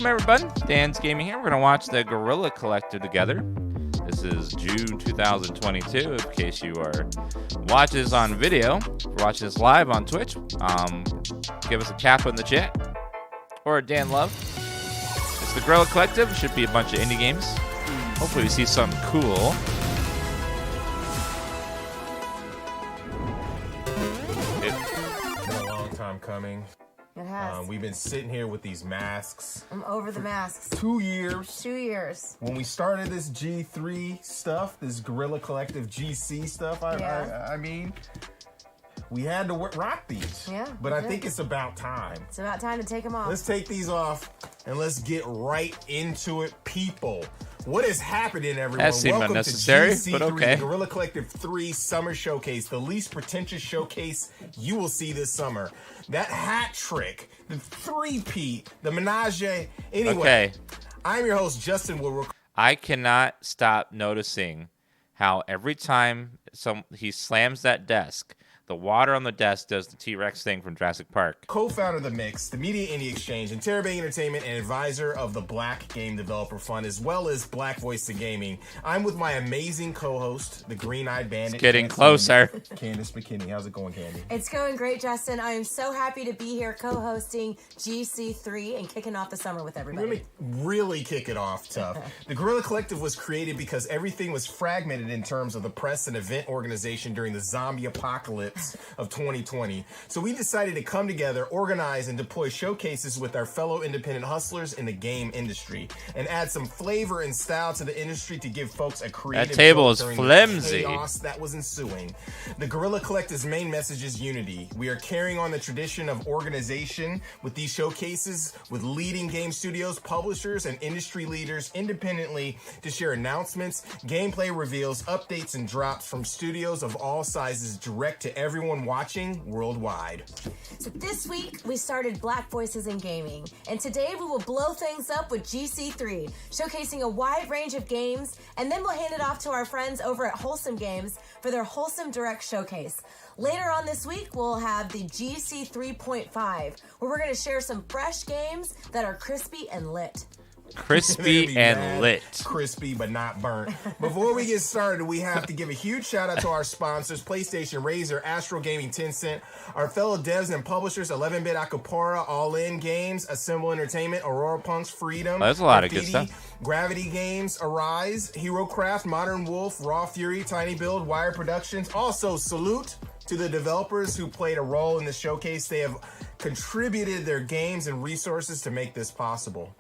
Everybody, DansGaming here. We're going to watch the Guerilla Collective together. This is June 2022, in case you are watching this on video. If you're watching this live on Twitch, give us a cap in the chat. Or a Dan Love. It's the Guerilla Collective. It should be a bunch of indie games. Hopefully we see something cool. It's been a long time coming. It has. We've been sitting here with these masks. I'm over the masks. 2 years. 2 years. When we started this G3 stuff, this Guerilla Collective GC stuff, I mean, we had to rock these. Yeah. But I think it's about time. It's about time to take them off. Let's take these off and let's get right into it, people. What is happening, everyone? That seemed Welcome unnecessary, to GC3, but okay. the Guerilla Collective 3 Summer Showcase, the least pretentious showcase you will see this summer. That hat trick, the three-peat, the menage. Anyway, Okay. I'm your host, Justin Woodward. I cannot stop noticing how every time he slams that desk, the water on the desk does the T-Rex thing from Jurassic Park. Co-founder of The Mix, the Media Indie Exchange, and Terabang Entertainment, and advisor of the Black Game Developer Fund, as well as Black Voice to Gaming. I'm with my amazing co-host, the Green-Eyed Bandit. It's getting closer. Candace McKinney. How's it going, Candy? It's going great, Justin. I am so happy to be here co-hosting GC3 and kicking off the summer with everybody. Let me really kick it off tough. The Guerilla Collective was created because everything was fragmented in terms of the press and event organization during the zombie apocalypse of 2020. So we decided to come together, organize, and deploy showcases with our fellow independent hustlers in the game industry, and add some flavor and style to the industry to give folks a creative That table jolt is during flimsy. the chaos that was ensuing. The Guerilla Collective's main message is unity. We are carrying on the tradition of organization with these showcases with leading game studios, publishers, and industry leaders independently to share announcements, gameplay reveals, updates, and drops from studios of all sizes direct to everyone watching worldwide. So this week, we started Black Voices in Gaming, and today we will blow things up with GC3, showcasing a wide range of games, and then we'll hand it off to our friends over at Wholesome Games for their Wholesome Direct Showcase. Later on this week, we'll have the GC 3.5, where we're going to share some fresh games that are crispy and lit. Crispy and lit. Crispy, but not burnt. Before we get started, we have to give a huge shout out to our sponsors, PlayStation, Razer, Astro Gaming, Tencent, our fellow devs and publishers, 11-Bit Acapora, All In Games, Assemble Entertainment, Aurora Punks, Freedom. There's a lot of good Graffiti, stuff. Gravity Games, Arise, HeroCraft, Modern Wolf, Raw Fury, Tiny Build, Wire Productions. Also, salute to the developers who played a role in the showcase. They have contributed their games and resources to make this possible.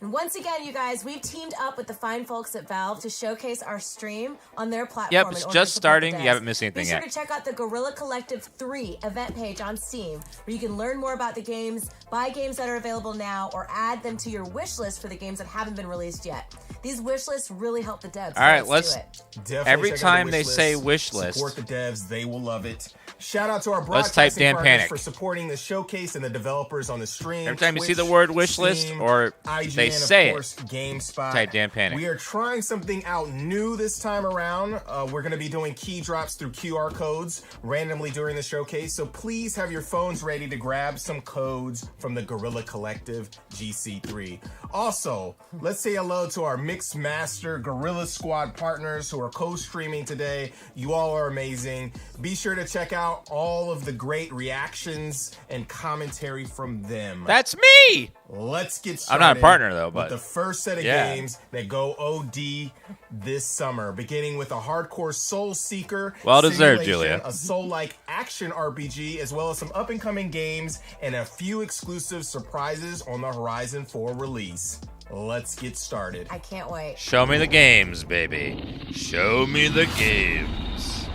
And once again, you guys, we've teamed up with the fine folks at Valve to showcase our stream on their platform. Yep, it's just starting. You haven't missed anything yet. Be sure to check out the Guerilla Collective 3 event page on Steam, where you can learn more about the games, buy games that are available now, or add them to your wish list for the games that haven't been released yet. These wish lists really help the devs. All right, let's do it. Definitely every check out time the they wish say list. wish list. Support the devs. They will love it. Shout out to our Let's type broadcasting Dan partners Panic. for supporting the showcase and the developers on the stream. Every time you see Twitch, the word wish list Steam, or IGN, they say of course, GameSpot. type Dan Panic. We are trying something out new this time around. We're going to be doing key drops through QR codes randomly during the showcase. So please have your phones ready to grab some codes from the Guerilla Collective GC3. Also, let's say hello to our Mix Master Guerilla Squad partners who are co-streaming today. You all are amazing. Be sure to check out all of the great reactions and commentary from them. That's me! Let's get started. I'm not a partner, though, but with the first set of games that go OD this summer, beginning with a hardcore Soul Seeker. Well deserved, simulation, Julia. A Soul-like action RPG, as well as some up-and-coming games and a few exclusive surprises on the horizon for release. Let's get started. I can't wait. Show me the games, baby. Show me the games.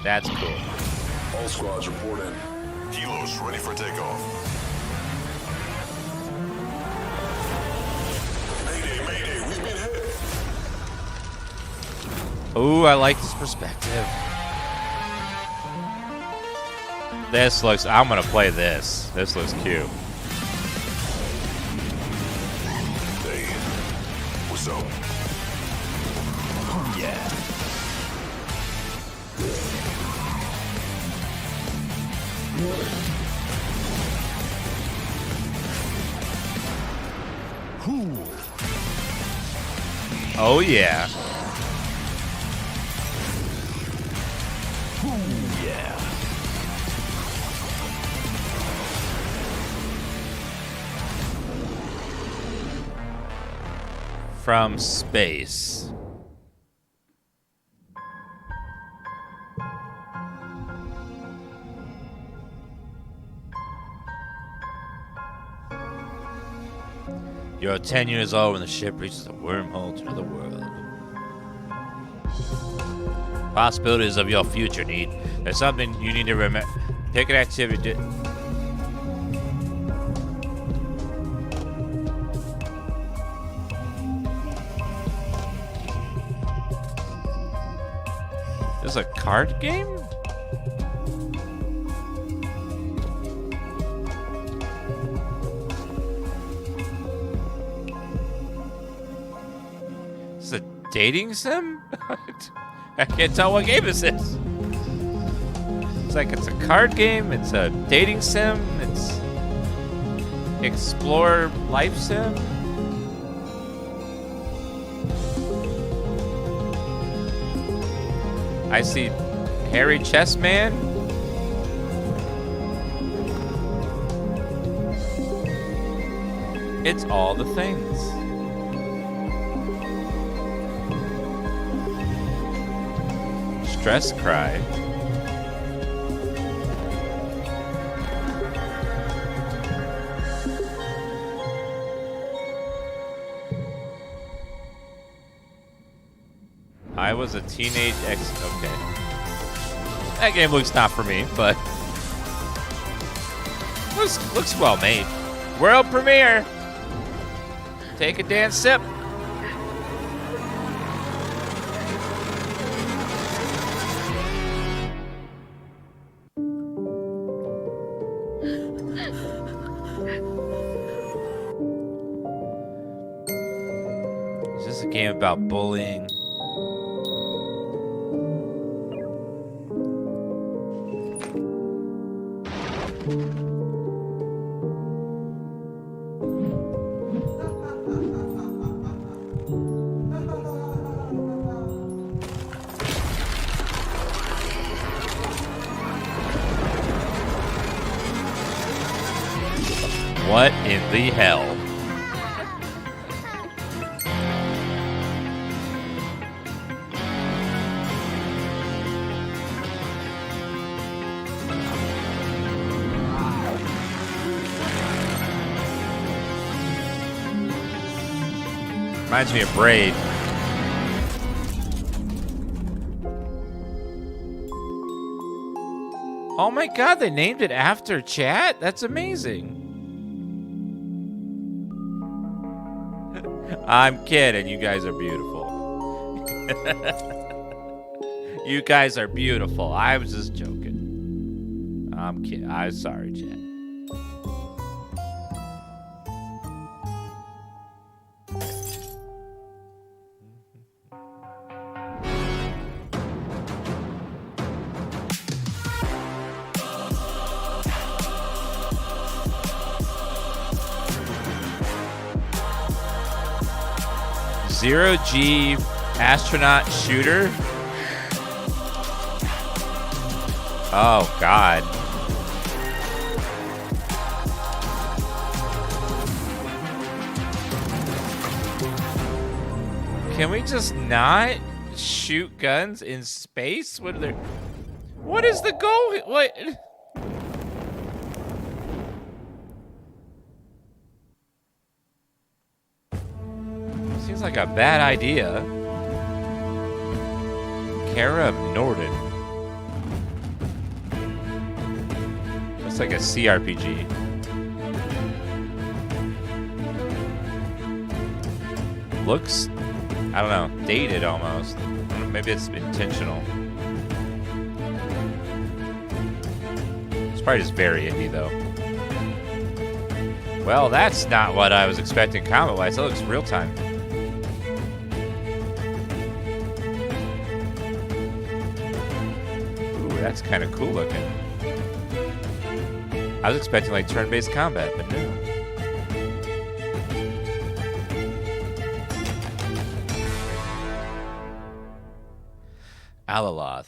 That's cool. All squads report in. Kilos ready for takeoff. Mayday, mayday, we've been hit. Ooh, I like this perspective. This looks, I'm gonna play this. This looks cute. Hey, what's up? Oh, yeah. Oh yeah. From space. You're 10 years old when the ship reaches a wormhole to another world. Possibilities of your future need. There's something you need to remember. Pick an activity. This is a card game? This is a dating sim? I can't tell what game this is. It's like it's a card game, it's a dating sim, it's explore life sim. I see hairy chess man. It's all the things. Stress cry. I was a teenage ex. Okay. That game looks not for me, but looks well made. World premiere. Take a dance sip. Is this a game about bullying? What in the hell? Reminds me of Braid. Oh my god, they named it after chat? That's amazing. I'm kidding. You guys are beautiful. You guys are beautiful. I was just joking. I'm kidding. I'm sorry, chat. Zero G astronaut shooter. Oh God. Can we just not shoot guns in space? What is the goal? What? Seems like a bad idea. Kara of Norden. Looks like a CRPG. Looks, I don't know, dated almost. Maybe it's intentional. It's probably just very indie though. Well, that's not what I was expecting combat-wise. That looks real time. That's kind of cool looking. I was expecting like turn-based combat, but no. Alaloth.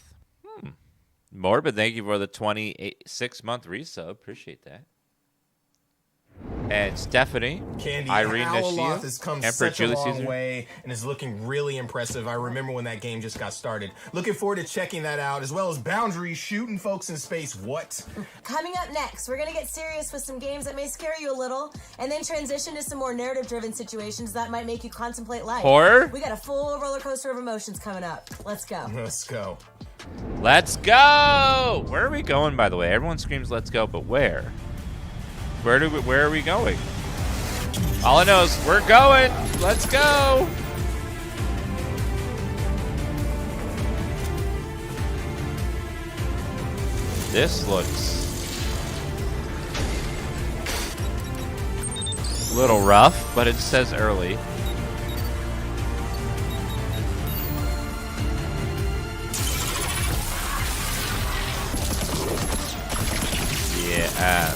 Morbid, thank you for the 26-month resub. Appreciate that. And Stephanie, Candy, Irene Alaloth has come Emperor such a Julius long Caesar. way and is looking really impressive. I remember when that game just got started. Looking forward to checking that out, as well as Boundary shooting folks in space. What? Coming up next, we're going to get serious with some games that may scare you a little, and then transition to some more narrative-driven situations that might make you contemplate life. Horror? We got a full roller coaster of emotions coming up. Let's go. Let's go. Let's go! Where are we going, by the way? Everyone screams let's go, but where? Where are we going? All I know is we're going. Let's go. This looks a little rough, but it says early. Yeah.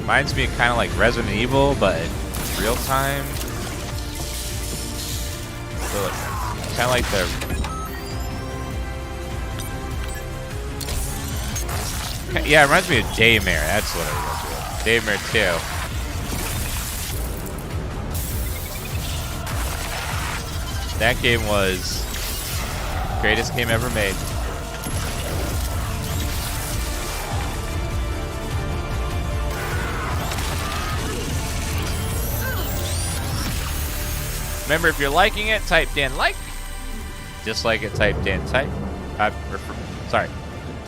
Reminds me of kind of like Resident Evil, but real time. So kind of like the. Yeah, it reminds me of Daymare. That's what it was. Daymare 2. That game was the greatest game ever made. Remember, if you're liking it, type Dan like. Dislike it, type Dan type. Sorry,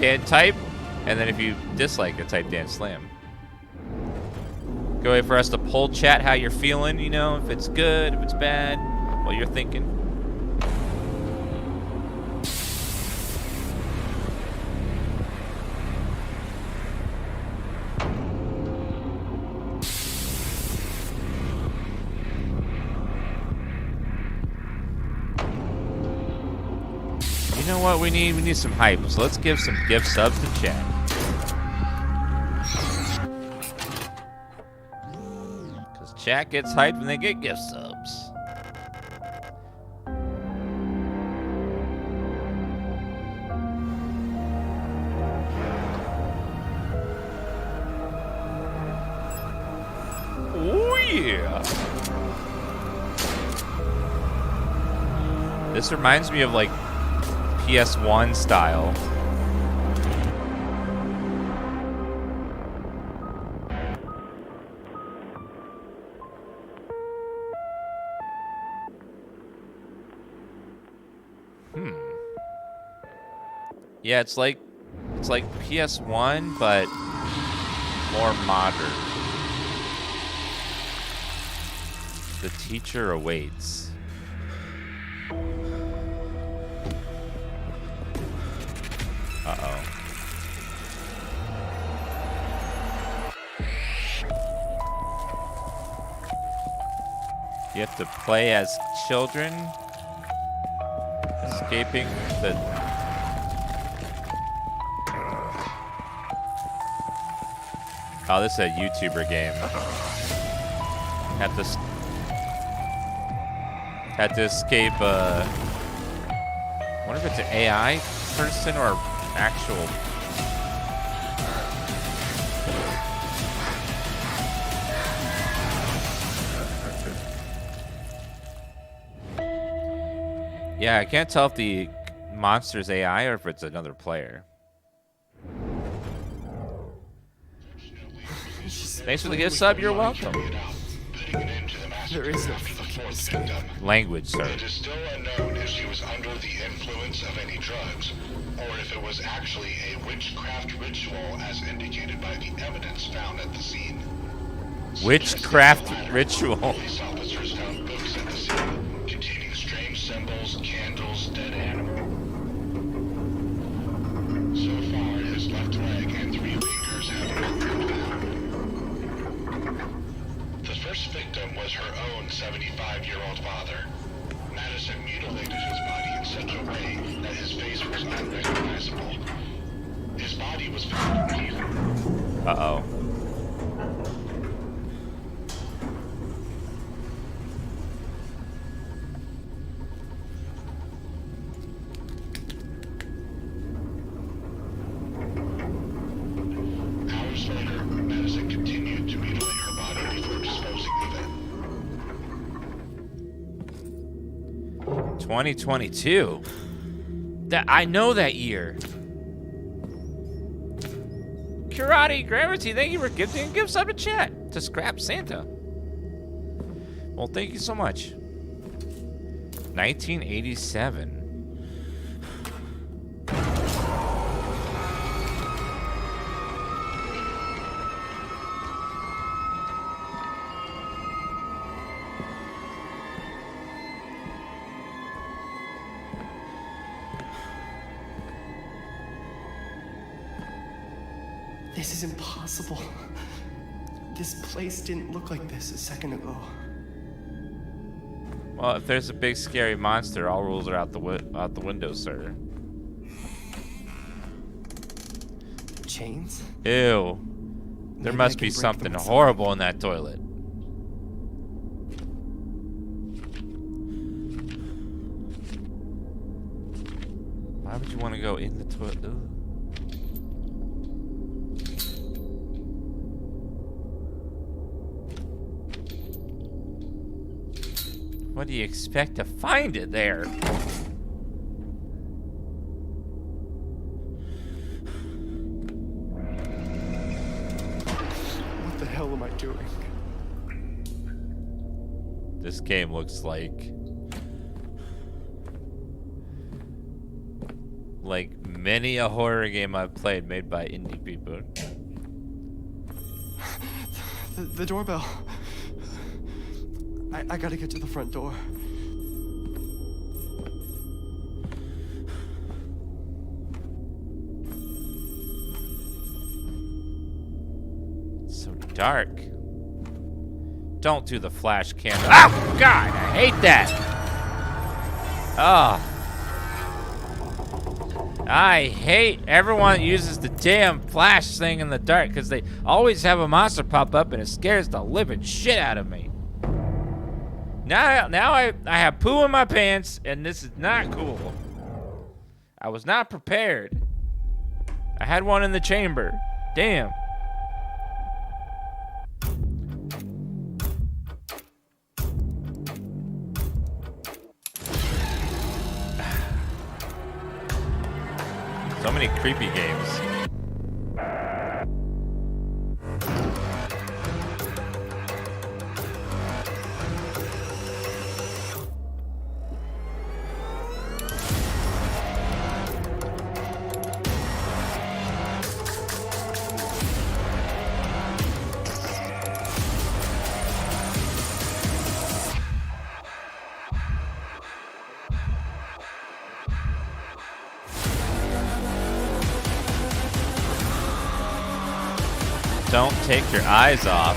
Dan type. And then if you dislike it, type Dan slam. Go wait for us to poll chat how you're feeling, you know, if it's good, if it's bad, what you're thinking. You know what we need? We need some hype. So let's give some gift subs to chat. Because chat gets hyped when they get gift subs. Oh yeah. This reminds me of like PS1 style. Yeah, it's like PS1 but more modern. The teacher awaits. Uh-oh. You have to play as children escaping the... Oh, this is a YouTuber game. Have to escape, I wonder if it's an AI person or actual. Yeah, I can't tell if the monster's AI or if it's another player. Thanks for the gift sub, you're welcome. There is no fucking escape. Language, sir. It is still unknown if she was under the influence of any drugs, or if it was actually a witchcraft ritual as indicated by the evidence found at the scene. Witchcraft ritual. Police officers found books at the scene containing strange symbols, candles, dead animals. So far, his left leg and 3 fingers have not been found. The first victim was her own 75-year-old father. Madison mutilated his body in such a way that his face was unrecognizable. His body was found in Uh-oh. Moments later, Madison continued to mutilate her body before disposing of it. 2022. I know that year. Karate Gravity, thank you for gifting gifts up to chat to Scrap Santa. Well, thank you so much. 1987. This is impossible. This place didn't look like this a second ago. Well, if there's a big scary monster, all rules are out the window, sir. Chains? Ew. There Maybe must I be can break something them inside. horrible in that toilet. Why would you want to go in the toilet? Ugh. What do you expect to find it there? What the hell am I doing? This game looks like many a horror game I've played made by indie people. The doorbell. I gotta get to the front door. It's so dark. Don't do the flash candle. Oh, God, I hate that. Oh. I hate everyone that uses the damn flash thing in the dark because they always have a monster pop up and it scares the living shit out of me. Now I have poo in my pants and this is not cool. I was not prepared. I had one in the chamber. Damn. So many creepy games. Don't take your eyes off.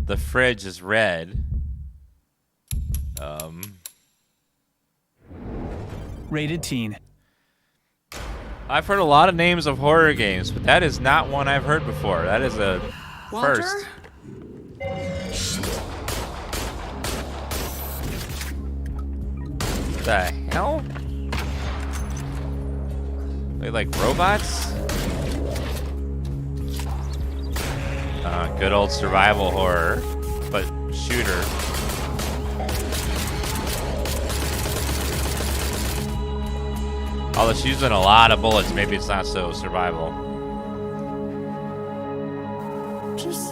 The fridge is red. Rated teen. I've heard a lot of names of horror games, but that is not one I've heard before. That is a Walter? first. The hell? They like robots? Good old survival horror, but shooter. Although she's using a lot of bullets, maybe it's not so survival. Just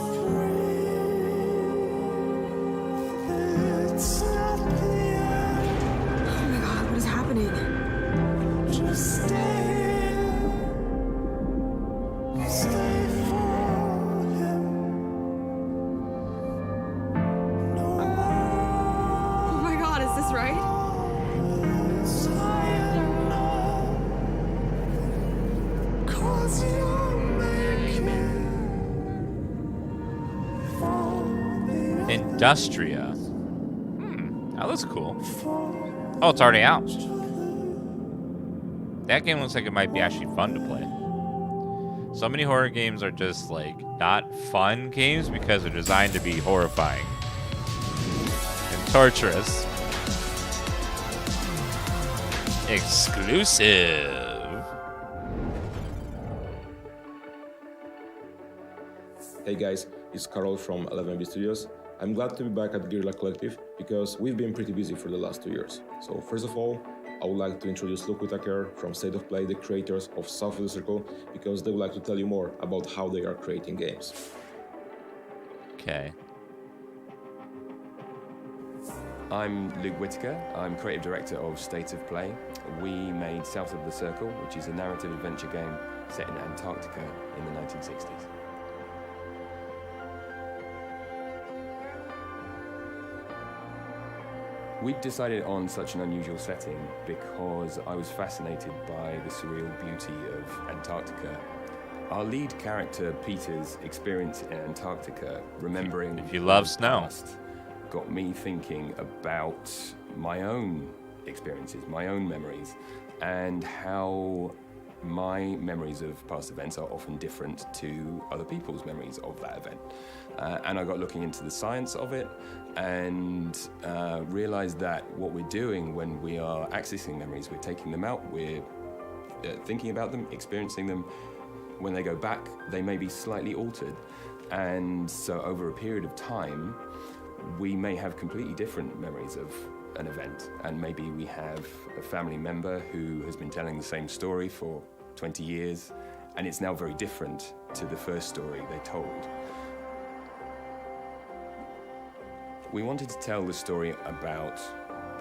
Oh my god, what is happening? Oh my god, is this right? Industria. That looks cool. Oh, it's already out. That game looks like it might be actually fun to play. So many horror games are just like not fun games because they're designed to be horrifying. And Torturous. Exclusive. Hey guys, it's Carol from 11B Studios. I'm glad to be back at Guerilla Collective because we've been pretty busy for the last 2 years. So first of all, I would like to introduce Luke Whitaker from State of Play, the creators of South of the Circle, because they would like to tell you more about how they are creating games. Okay. I'm Luke Whitaker. I'm creative director of State of Play. We made South of the Circle, which is a narrative adventure game set in Antarctica in the 1960s. We decided on such an unusual setting because I was fascinated by the surreal beauty of Antarctica. Our lead character, Peter's experience in Antarctica, remembering if you love his snow, past, got me thinking about my own experiences, my own memories, and how my memories of past events are often different to other people's memories of that event. And I got looking into the science of it and realized that what we're doing when we are accessing memories, we're taking them out, we're thinking about them, experiencing them. When they go back, they may be slightly altered. And so over a period of time, we may have completely different memories of an event. And maybe we have a family member who has been telling the same story for 20 years, and it's now very different to the first story they told. We wanted to tell the story about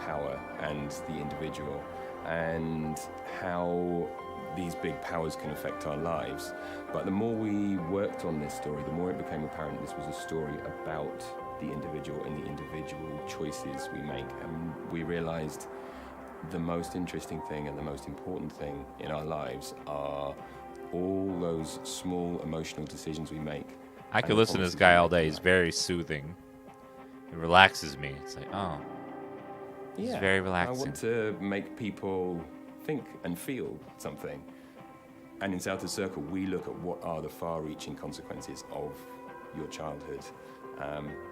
power and the individual and how these big powers can affect our lives. But the more we worked on this story, the more it became apparent this was a story about the individual and the individual choices we make. And we realized the most interesting thing and the most important thing in our lives are all those small emotional decisions we make. I could listen to this guy all day. He's very soothing. It relaxes me. It's like, oh, it's very relaxing. I want to make people think and feel something. And in South of the Circle, we look at what are the far-reaching consequences of your childhood.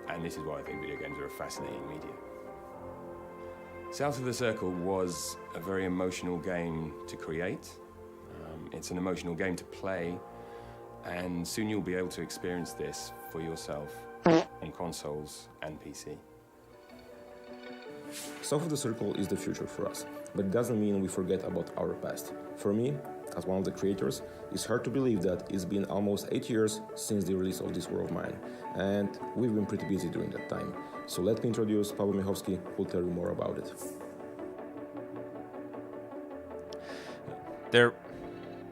And this is why I think video games are a fascinating medium. South of the Circle was a very emotional game to create. It's an emotional game to play, and soon you'll be able to experience this for yourself on consoles and PC. South of the Circle is the future for us, but it doesn't mean we forget about our past. For me, as one of the creators, it's hard to believe that it's been almost 8 years since the release of this war of mine, and we've been pretty busy during that time. So let me introduce Paweł Michowski, who'll tell you more about it.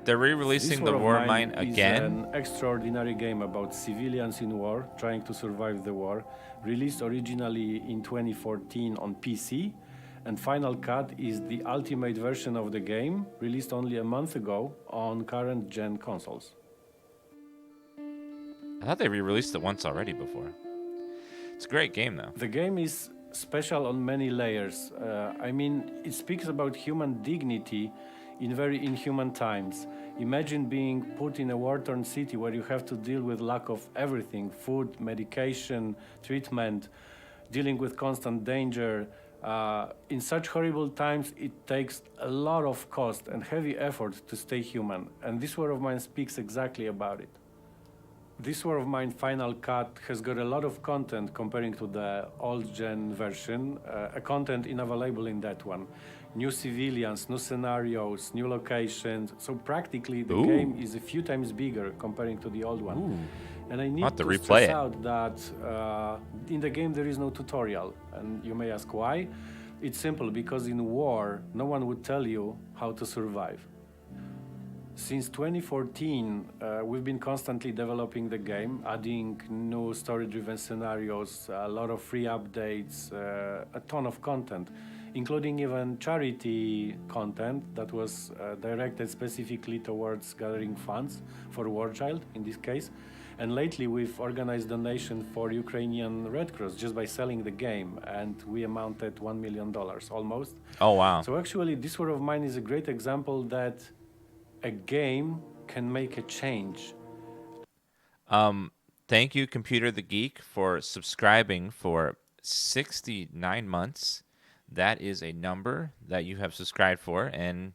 They're re-releasing the War of Mine again. It's an extraordinary game about civilians in war trying to survive the war. Released originally in 2014 on PC, and Final Cut is the ultimate version of the game, released only a month ago on current-gen consoles. I thought they re-released it once already before. It's a great game, though. The game is special on many layers. I mean, it speaks about human dignity in very inhuman times. Imagine being put in a war-torn city where you have to deal with lack of everything: food, medication, treatment, dealing with constant danger. In such horrible times, it takes a lot of cost and heavy effort to stay human. And this War of Mine speaks exactly about it. This War of Mine Final Cut has got a lot of content comparing to the old-gen version, a content unavailable in that one. New civilians, new scenarios, new locations. So practically the game is a few times bigger comparing to the old one. And I need to stress out that in the game there is no tutorial. And you may ask why. It's simple, because in war, no one would tell you how to survive. Since 2014, we've been constantly developing the game, adding new story-driven scenarios, a lot of free updates, a ton of content, including even charity content that was directed specifically towards gathering funds for War Child, in this case. And lately, we've organized donation for Ukrainian Red Cross just by selling the game, and we amounted $1 million almost. Oh, wow. So actually, this War of Mine is a great example that a game can make a change. Thank you, Computer the Geek, for subscribing for 69 months. That is a number that you have subscribed for, and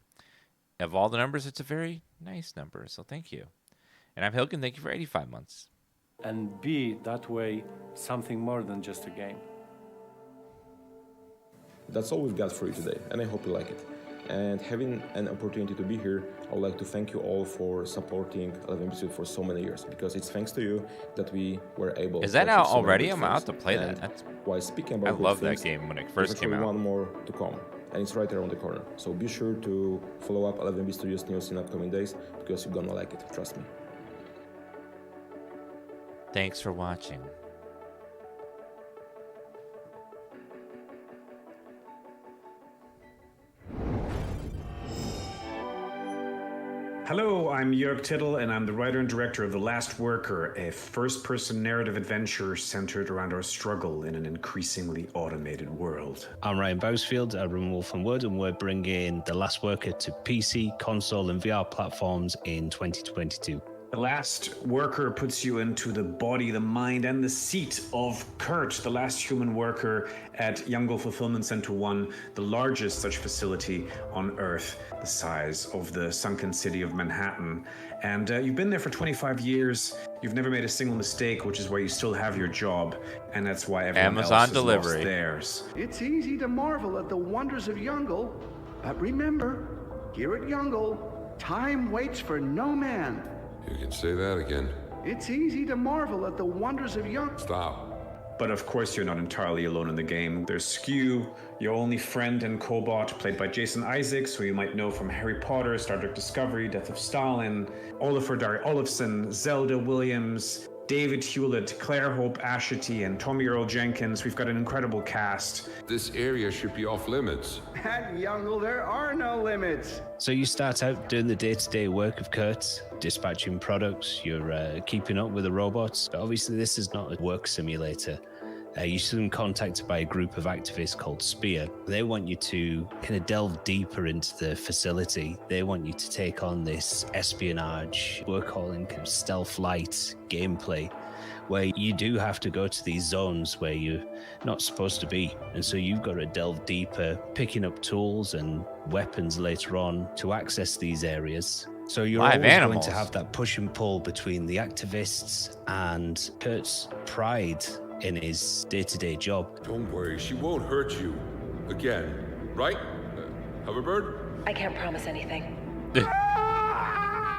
of all the numbers, it's a very nice number, so thank you. And I'm Hilken, thank you for 85 months. And be that way something more than just a game. That's all we've got for you today, and I hope you like it. And having an opportunity to be here, I would like to thank you all for supporting 11bit for so many years, because it's thanks to you that we were able to... Is that out so already? I'm out to play and that. while speaking about I good love that things, game when it there's first came actually out. one more to come, and it's right around the corner. So be sure to follow up 11bit Studios news in upcoming days, because you're gonna like it, trust me. Thanks for watching. Hello, I'm Jörg Tittel, and I'm the writer and director of The Last Worker, a first-person narrative adventure centered around our struggle in an increasingly automated world. I'm Ryan Bousfield, I run Wolf and Wood, and we're bringing The Last Worker to PC, console, and VR platforms in 2022. The Last Worker puts you into the body, the mind, and the seat of Kurt, the last human worker at Youngle Fulfillment Center 1, the largest such facility on Earth, the size of the sunken city of Manhattan. And you've been there for 25 years. You've never made a single mistake, which is why you still have your job, and that's why everyone Amazon else has delivery. lost theirs. It's easy to marvel at the wonders of Youngle, but remember, here at Youngle, time waits for no man. You can say that again. It's easy to marvel at the wonders of Youngle. Stop. But of course you're not entirely alone in the game. There's Skew, your only friend and cobot, played by Jason Isaacs, who you might know from Harry Potter, Star Trek Discovery, Death of Stalin, Oliver Dari Olofsson, Zelda Williams, David Hewlett, Claire Hope Ashity, and Tommy Earl Jenkins. We've got an incredible cast. This area should be off limits. At Youngle, there are no limits. So you start out doing the day-to-day work of Kurt, dispatching products, you're keeping up with the robots. But obviously this is not a work simulator. You're soon contacted by a group of activists called Spear. They want you to kind of delve deeper into the facility. They want you to take on this espionage, we're calling kind of stealth light gameplay, where you do have to go to these zones where you're not supposed to be. And so you've got to delve deeper, picking up tools and weapons later on to access these areas. So you're Live always animals. going to have that push and pull between the activists and Kurt's pride in his day-to-day job. Don't worry, she won't hurt you. Again, right? Hoverbird? I can't promise anything.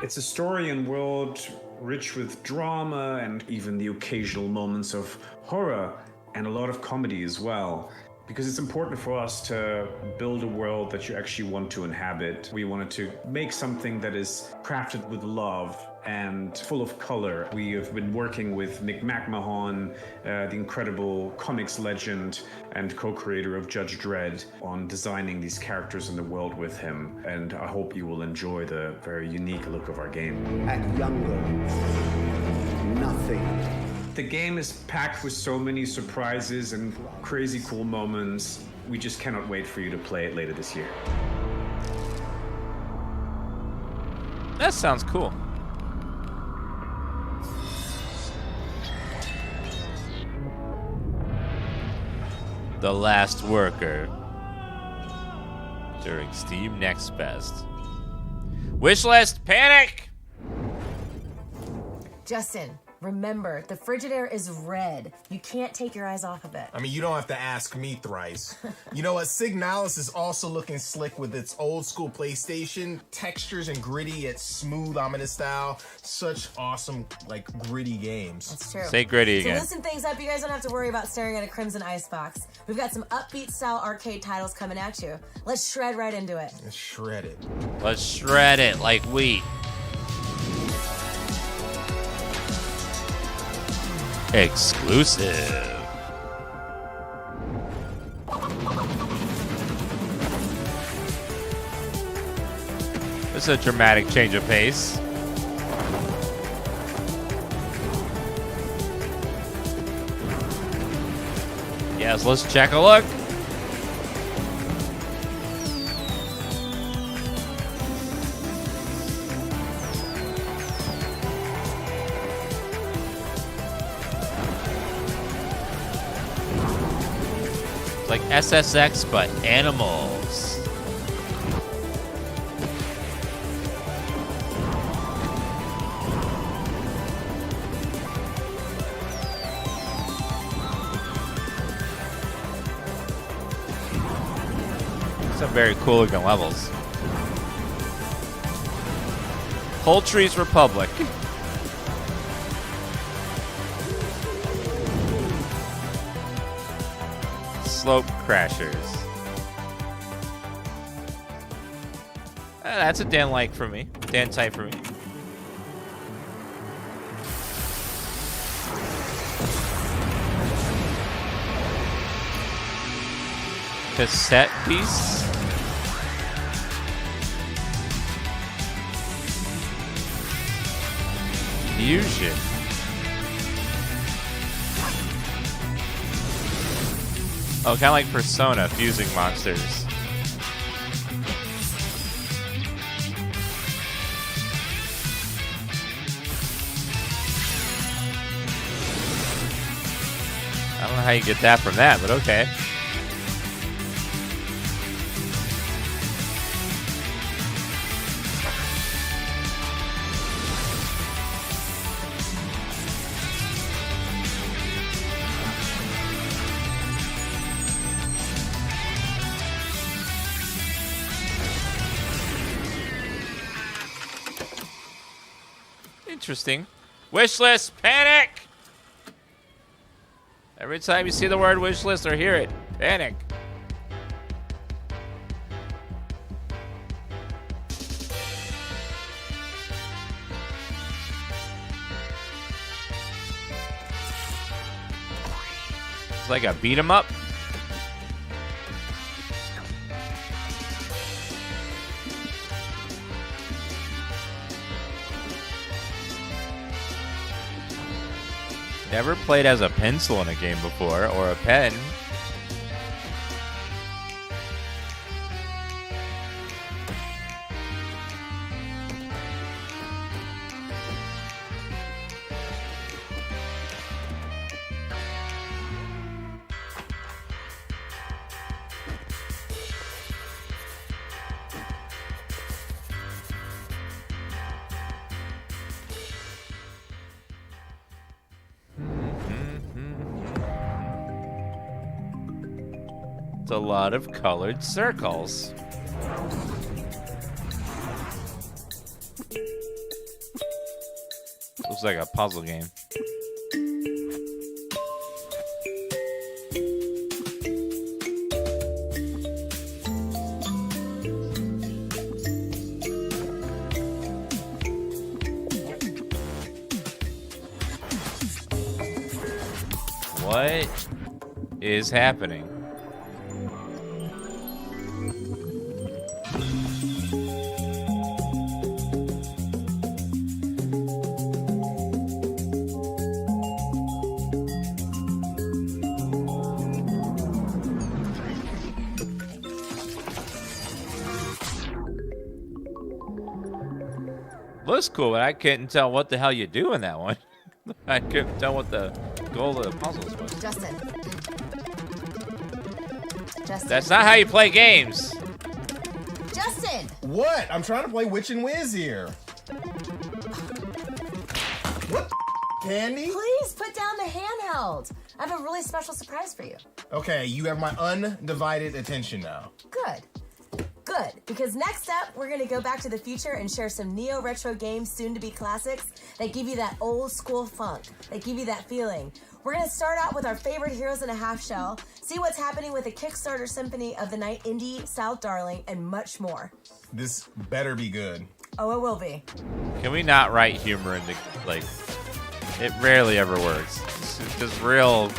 It's a story and world rich with drama and even the occasional moments of horror and a lot of comedy as well. Because it's important for us to build a world that you actually want to inhabit. We wanted to make something that is crafted with love and full of color. We have been working with Nick McMahon, the incredible comics legend and co-creator of Judge Dredd, on designing these characters in the world with him. And I hope you will enjoy the very unique look of our game. At Youngle, nothing. The game is packed with so many surprises and crazy cool moments. We just cannot wait for you to play it later this year. That sounds cool. The Last Worker during Steam Next Fest. Wishlist panic! Justin, remember, the Frigidaire is red. You can't take your eyes off of it. I mean, you don't have to ask me thrice. You know what? Signalis is also looking slick with its old school PlayStation. Textures and gritty yet smooth, ominous style. Such awesome, like, gritty games. That's true. Say gritty again. To loosen things up, you guys don't have to worry about staring at a crimson icebox. We've got some upbeat style arcade titles coming at you. Let's shred right into it. Let's shred it. Let's shred it like wheat. Exclusive. This is a dramatic change of pace. Yes, let's check a look. like SSX, but animals. Some very cool looking levels. Poultry's Republic. Slope Crashers. That's a Dan like for me. Dan type for me. Cassette piece. Fusion. Oh, kind of like Persona, fusing monsters. I don't know how you get that from that, but okay. Interesting. Wishlist panic! Every time you see the word wishlist or hear it, panic. It's like a beat 'em up. Never played as a pencil in a game before, or a pen. It's a lot of colored circles. Looks like a puzzle game. What is happening? Looks cool, but I couldn't tell what the hell you do in that one. I couldn't tell what the goal of the puzzle was. Justin. That's not how you play games. Justin! What? I'm trying to play Witch and Whiz here. What the Candy? Please put down the handheld. I have a really special surprise for you. Okay, you have my undivided attention now. Good. Good, because next up, we're gonna go back to the future and share some neo-retro games, soon-to-be classics, that give you that old-school funk, that give you that feeling. We're gonna start out with our favorite Heroes in a Half Shell, see what's happening with the Kickstarter Symphony of the Night Indie South Darling, and much more. This better be good. Oh, it will be. Can we not write humor into, like, it rarely ever works. It's just real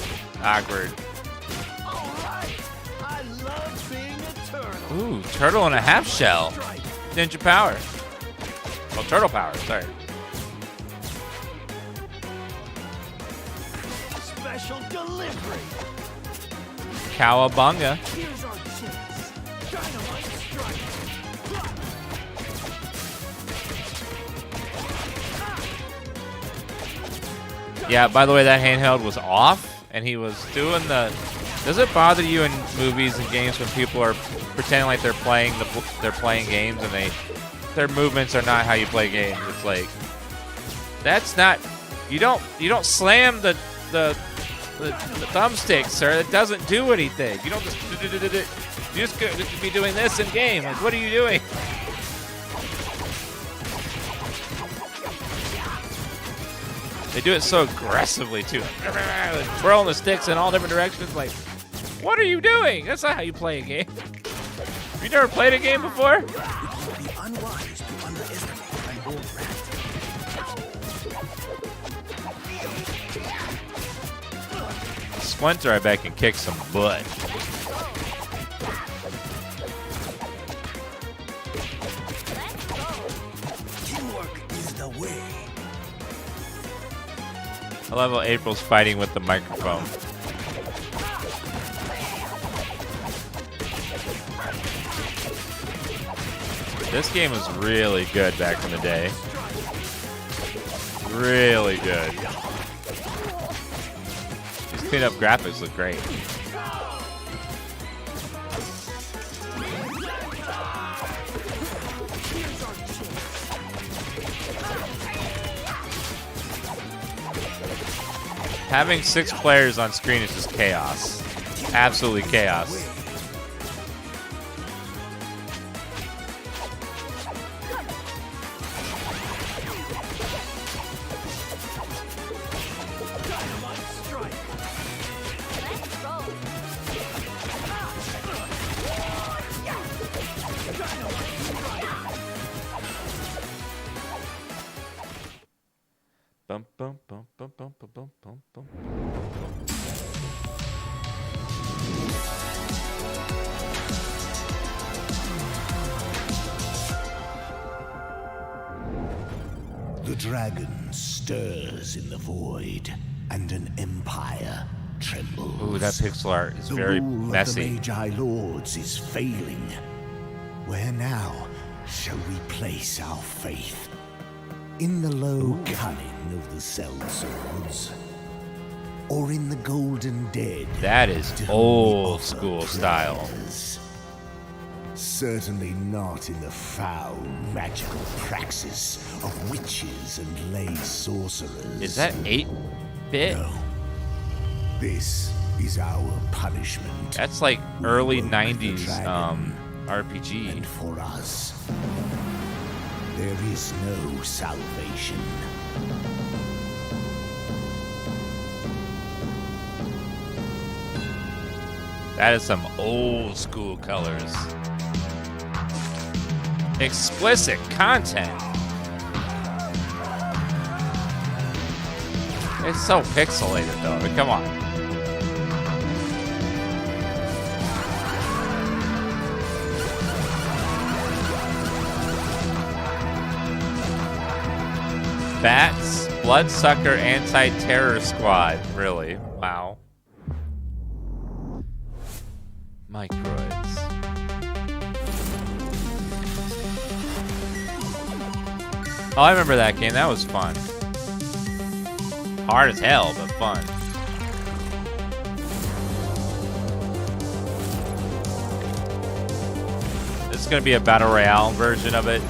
awkward. Ooh, turtle in a half shell. Ninja power. Well, turtle power, sorry. Special delivery. Cowabunga. Here's our chance. Dynamite strike. Yeah, by the way, that handheld was off, and he was doing the Does it bother you in movies and games when people are pretending like they're playing games and their movements are not how you play games? It's like that's not you don't slam the thumbstick, sir. It doesn't do anything. You don't just you just be doing this in game. Like, what are you doing? They do it so aggressively too, twirling the sticks in all different directions. Like, what are you doing? That's not how you play a game. Have you never played a game before? It would be unwise to underestimate an old rat. Splinter, I bet, can kick some butt. Teamwork is the way. I love how April's fighting with the microphone. This game was really good back in the day. Really good. These clean-up graphics look great. Having 6 players on screen is just chaos. Absolutely chaos. Bum, bum, bum, bum, bum, bum, bum, bum, bum. The dragon stirs in the void, and an empire trembles. Ooh, that pixel art is very The messy. rule of the Magi Lords is failing. Where now shall we place our faith? In the low cunning of the sellswords, or in the golden dead? That is old school style. Certainly not in the foul magical praxis of witches and lay sorcerers. Is that 8-bit? No. This is our punishment. That's like early 90s RPG. And for us, there is no salvation. That is some old school colors. Explicit content. It's so pixelated though. I mean, come on. Bats, Bloodsucker, Anti-Terror Squad. Really? Wow. Microids. Oh, I remember that game. That was fun. Hard as hell, but fun. This is going to be a Battle Royale version of it.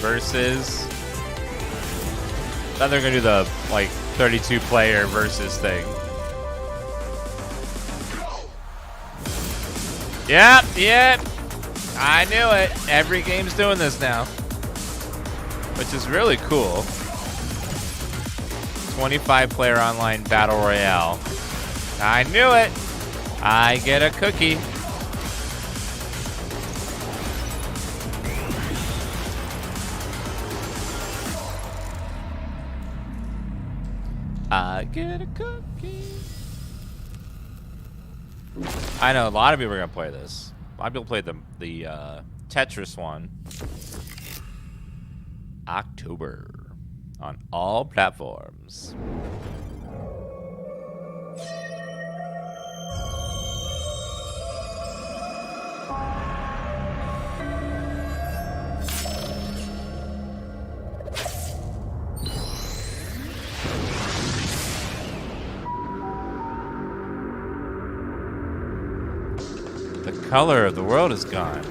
Versus. Then they're gonna do the like 32-player versus thing. Yep. I knew it. Every game's doing this now, which is really cool. 25-player online battle royale. I knew it. I get a cookie. I get a cookie. I know a lot of people are gonna play this. A lot of people played the Tetris one. October. on all platforms. The color of the world is gone.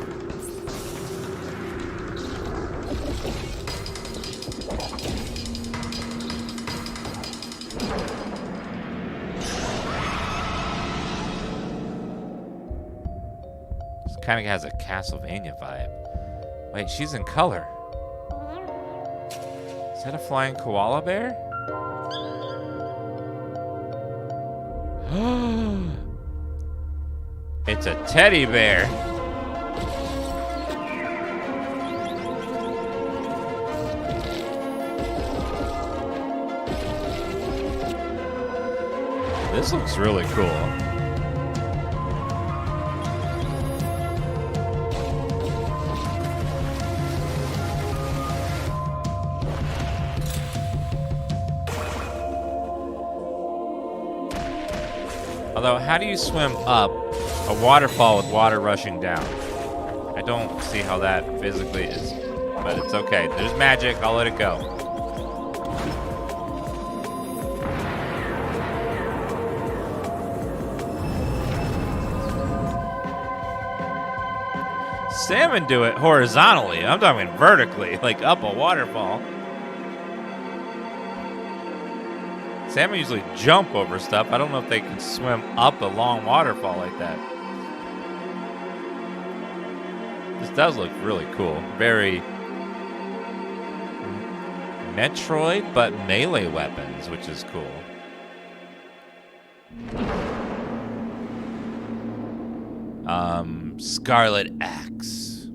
This kind of has a Castlevania vibe. Wait, she's in color. Is that a flying koala bear? It's a teddy bear. This looks really cool. Although, how do you swim up a waterfall with water rushing down? I don't see how that physically is, but it's okay. There's magic. I'll let it go. Salmon do it horizontally. I'm talking vertically, like up a waterfall. Salmon usually jump over stuff. I don't know if they can swim up a long waterfall like that. This does look really cool. Very Metroid, but melee weapons, which is cool. Scarlet Axe.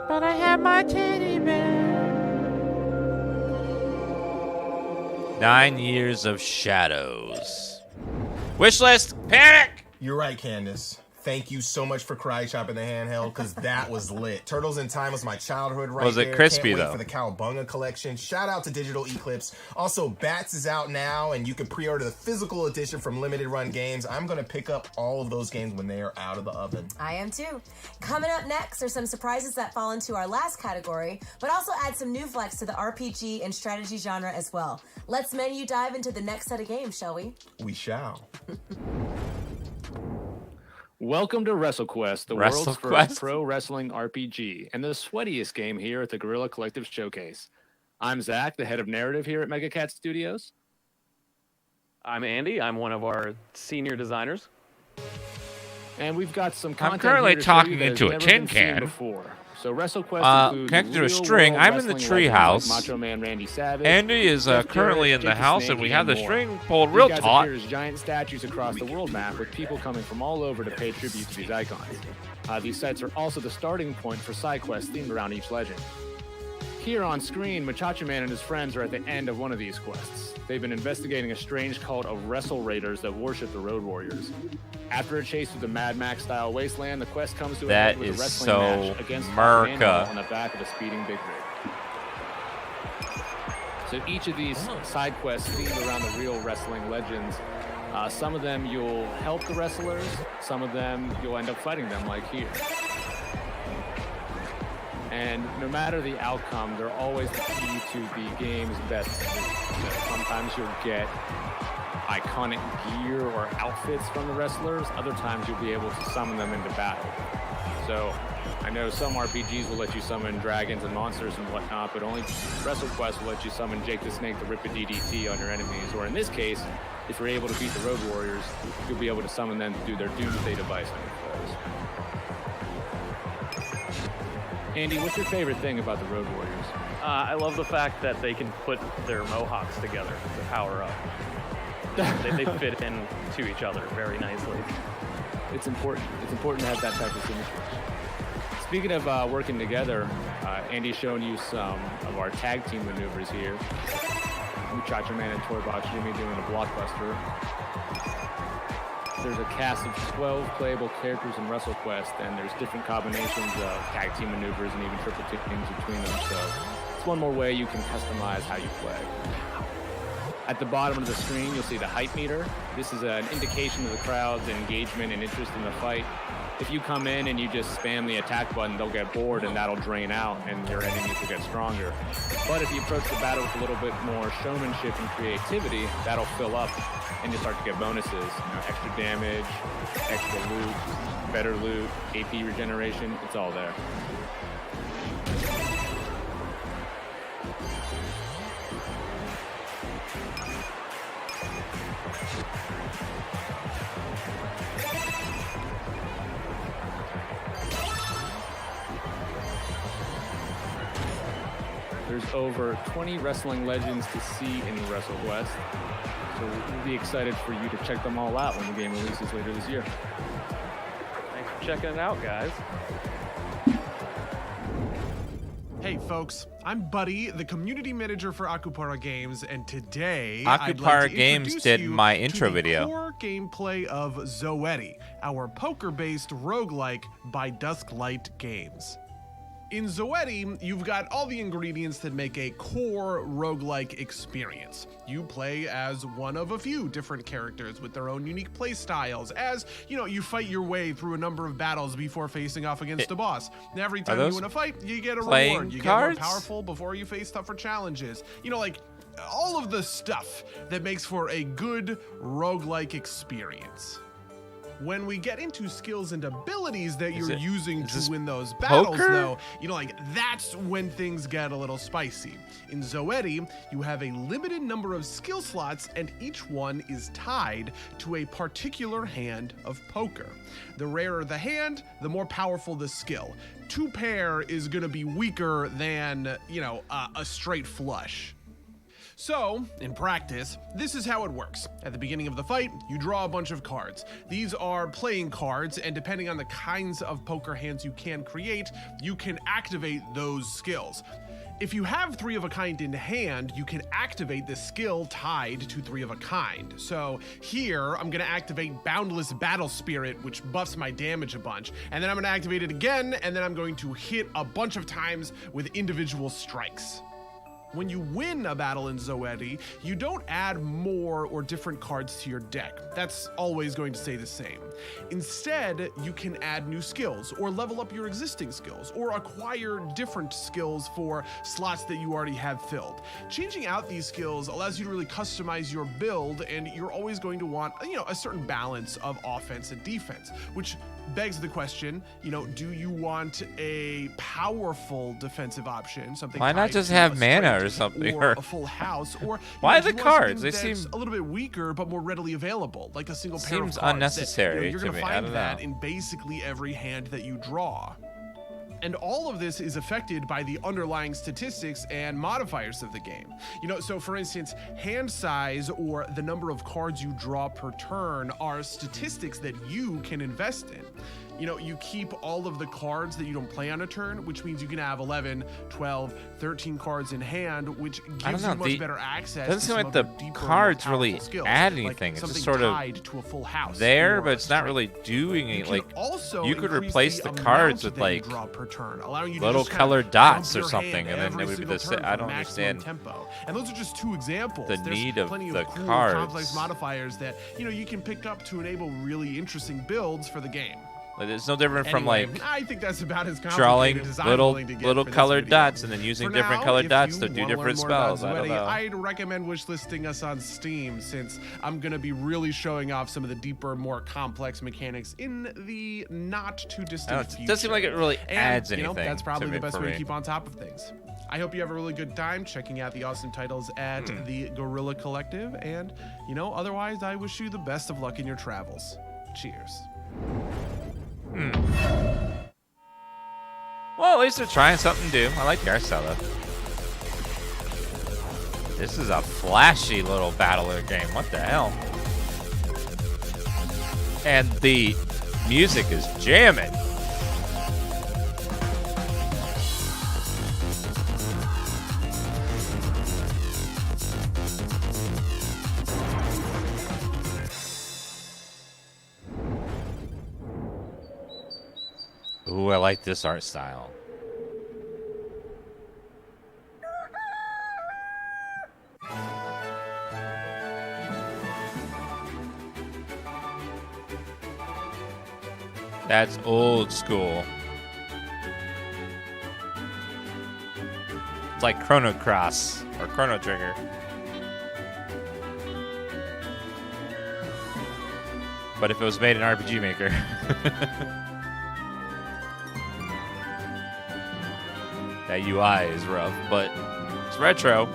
But I have my teddy bear. 9 Years of Shadows. Wishlist, panic! You're right, Candace. Thank you so much for Karate Chopping the handheld, because that was lit. Turtles in Time was my childhood right Was it there. crispy, Can't wait though? for the Cowabunga collection. Shout out to Digital Eclipse. Also, Bats is out now, and you can pre-order the physical edition from Limited Run Games. I'm going to pick up all of those games when they are out of the oven. I am too. Coming up next are some surprises that fall into our last category, but also add some new flex to the RPG and strategy genre as well. Let's menu dive into the next set of games, shall we? We shall. Welcome to WrestleQuest, the world's WrestleQuest? first pro wrestling RPG, and the sweatiest game here at the Guerilla Collective Showcase. I'm Zach, the head of narrative here at MegaCat Studios. I'm Andy. I'm one of our senior designers. And we've got some content currently here to show you talking that has into a never tin been seen can. Before. So WrestleQuest includes connected to a real string. world I'm in the wrestling tree legends house. like Macho Man Randy Savage, Andy is Jeff currently Jarrett, in the Jake the house, Snake, and we have the more. string pulled These real guys taut. appear as giant statues across the world map with people coming from all over to pay tribute to these icons. These sites are also the starting point for side quests themed around each legend. Here on screen, Machacha Man and his friends are at the end of one of these quests. They've been investigating a strange cult of Wrestle Raiders that worship the Road Warriors. After a chase through the Mad Max-style wasteland, the quest comes to a That head with a is wrestling so match against Merca. Manuel on the back of a speeding big rig. So each of these side quests themed around the real wrestling legends. Some of them you'll help the wrestlers, some of them you'll end up fighting them, like here. And no matter the outcome, they're always the key to the game's best. So sometimes you'll get iconic gear or outfits from the wrestlers. Other times you'll be able to summon them into battle. So I know some RPGs will let you summon dragons and monsters and whatnot, but only WrestleQuest will let you summon Jake the Snake to rip a DDT on your enemies. Or in this case, if you're able to beat the Road Warriors, you'll be able to summon them to do their Doomsday device on your foes. Andy, what's your favorite thing about the Road Warriors? I love the fact that they can put their mohawks together to power up. They fit in to each other very nicely. It's important. It's important to have that type of symmetry. Speaking of working together, Andy's shown you some of our tag team maneuvers here. Muchacho Man and Toy Box Jimmy doing a blockbuster. there's a cast of 12 playable characters in WrestleQuest, and there's different combinations of tag team maneuvers and even triple teams between them. So it's one more way you can customize how you play. At the bottom of the screen, you'll see the hype meter. This is an indication of the crowd's engagement and interest in the fight. If you come in and you just spam the attack button, they'll get bored and that'll drain out and your enemies will get stronger. But if you approach the battle with a little bit more showmanship and creativity, that'll fill up and you'll start to get bonuses. Extra damage, extra loot, better loot, AP regeneration, it's all there. There's over 20 wrestling legends to see in WrestleQuest, so we'll be excited for you to check them all out when the game releases later this year. Thanks for checking it out, guys. Hey folks, I'm Buddy, the community manager for Akupara Games, and today I'd like to Games introduce did you my to intro the video. core gameplay of Zoetti, our poker-based roguelike by Dusklight Games. In Zoetti, you've got all the ingredients that make a core roguelike experience. You play as one of a few different characters with their own unique play styles, as, you fight your way through a number of battles before facing off against a boss. And every time you win a fight, you get a reward. You get more powerful before you face tougher challenges. Like all of the stuff that makes for a good roguelike experience. When we get into skills and abilities that you're using to win those battles, though, that's when things get a little spicy. In Zoetti, you have a limited number of skill slots, and each one is tied to a particular hand of poker. The rarer the hand, the more powerful the skill. 2-pair is going to be weaker than, a straight flush. So, in practice, this is how it works. At the beginning of the fight, you draw a bunch of cards. These are playing cards, and depending on the kinds of poker hands you can create, you can activate those skills. If you have 3 of a kind in hand, you can activate the skill tied to 3 of a kind. So here, I'm gonna activate Boundless Battle Spirit, which buffs my damage a bunch, and then I'm gonna activate it again, and then I'm going to hit a bunch of times with individual strikes. When you win a battle in Zoetti, you don't add more or different cards to your deck. That's always going to stay the same. Instead, you can add new skills, or level up your existing skills, or acquire different skills for slots that you already have filled. Changing out these skills allows you to really customize your build, and you're always going to want, a certain balance of offense and defense, which begs the question, do you want a powerful defensive option, something why not just have mana or something, or a full house, or why the cards? They seem a little bit weaker but more readily available, like a single pair of cards. Seems unnecessary you're to gonna me. find I don't that know. in basically every hand that you draw. And all of this is affected by the underlying statistics and modifiers of the game. So for instance, hand size or the number of cards you draw per turn are statistics that you can invest in. You keep all of the cards that you don't play on a turn, which means you can have 11, 12, 13 cards in hand, which gives you much better access doesn't to seem some like of the your deeper, cards more really powerful skills, add like anything. It's just something sort of tied to a full house there, or but it's not really doing you it. can Like also you could increase replace the the amount cards with that you like draw per turn, allowing you to little just kind of colored dump dots or your something, hand and then it every would be the single same. turn I for don't maximum understand tempo. And those are just 2 examples. the There's need of plenty the cool, cards. complex modifiers that you can pick up to enable really interesting builds for the game. Like, it's no different from Anyway, like I think that's about as drawing complicated as I'm little willing to get little for this colored video. dots and then using For different now, colored if dots you to do wanna different learn more about spells. I don't Zoetti, know. I'd recommend wishlisting us on Steam, since I'm going to be really showing off some of the deeper, more complex mechanics in the not too distant future. It doesn't seem like it really adds and, anything. That's probably to the best for way me. to keep on top of things. I hope you have a really good time checking out the awesome titles at the Guerilla Collective, and otherwise I wish you the best of luck in your travels. Cheers. Well, at least they're trying something new. I like the art style though. This is a flashy little battler game. What the hell? And the music is jamming. Ooh, I like this art style. That's old school. It's like Chrono Cross or Chrono Trigger. But if it was made in RPG Maker. That UI is rough, but it's retro.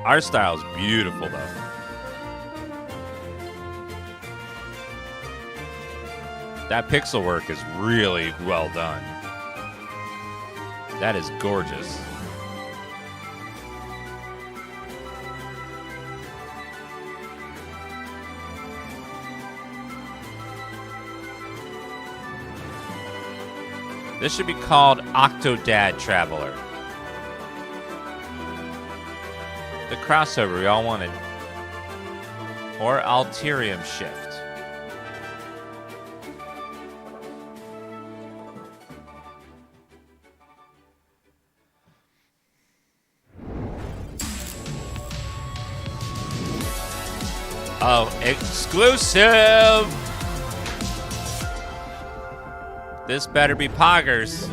Art style is beautiful, though. That pixel work is really well done. That is gorgeous. This should be called Octodad Traveler. The crossover we all wanted. Or Alterium Shift. Oh, exclusive! This better be poggers.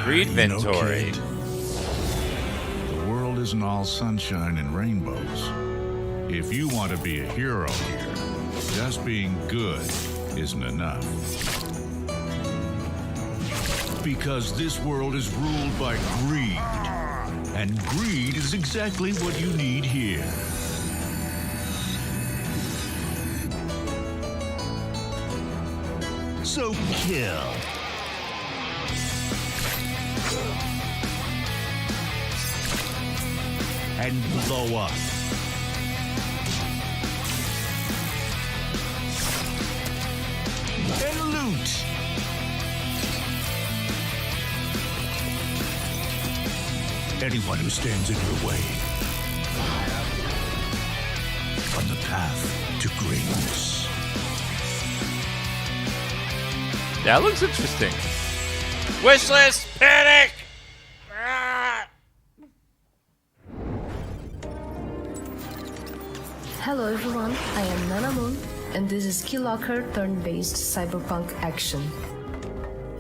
Inventory. The world isn't all sunshine and rainbows. If you want to be a hero here, just being good isn't enough. Because this world is ruled by greed. And greed is exactly what you need here. So kill. And blow up. And loot. Anyone who stands in your way on the path to greatness. That looks interesting. Wishlist panic! Ah! Hello everyone, I am Nana Moon, and this is Keylocker turn-based cyberpunk action.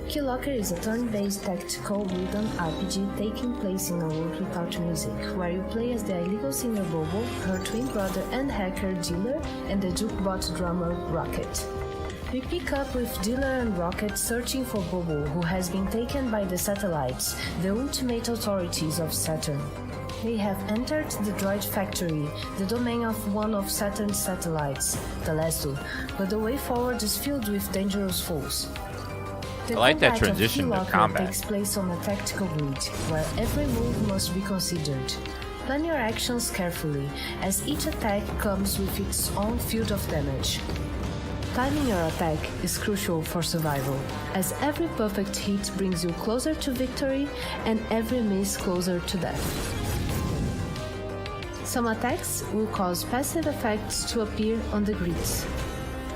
Keylocker is a turn-based tactical rhythm RPG taking place in a world without music, where you play as the illegal singer Bobo, her twin brother and hacker Dealer, and the jukebot drummer Rocket. We pick up with Dealer and Rocket searching for Bobo, who has been taken by the satellites, the ultimate authorities of Saturn. They have entered the droid factory, the domain of one of Saturn's satellites, the Lesu, but the way forward is filled with dangerous foes. The I like that combat of transition to Keylocker combat. takes place on a tactical grid, where every move must be considered. Plan your actions carefully, as each attack comes with its own field of damage. Timing your attack is crucial for survival, as every perfect hit brings you closer to victory and every miss closer to death. Some attacks will cause passive effects to appear on the grids.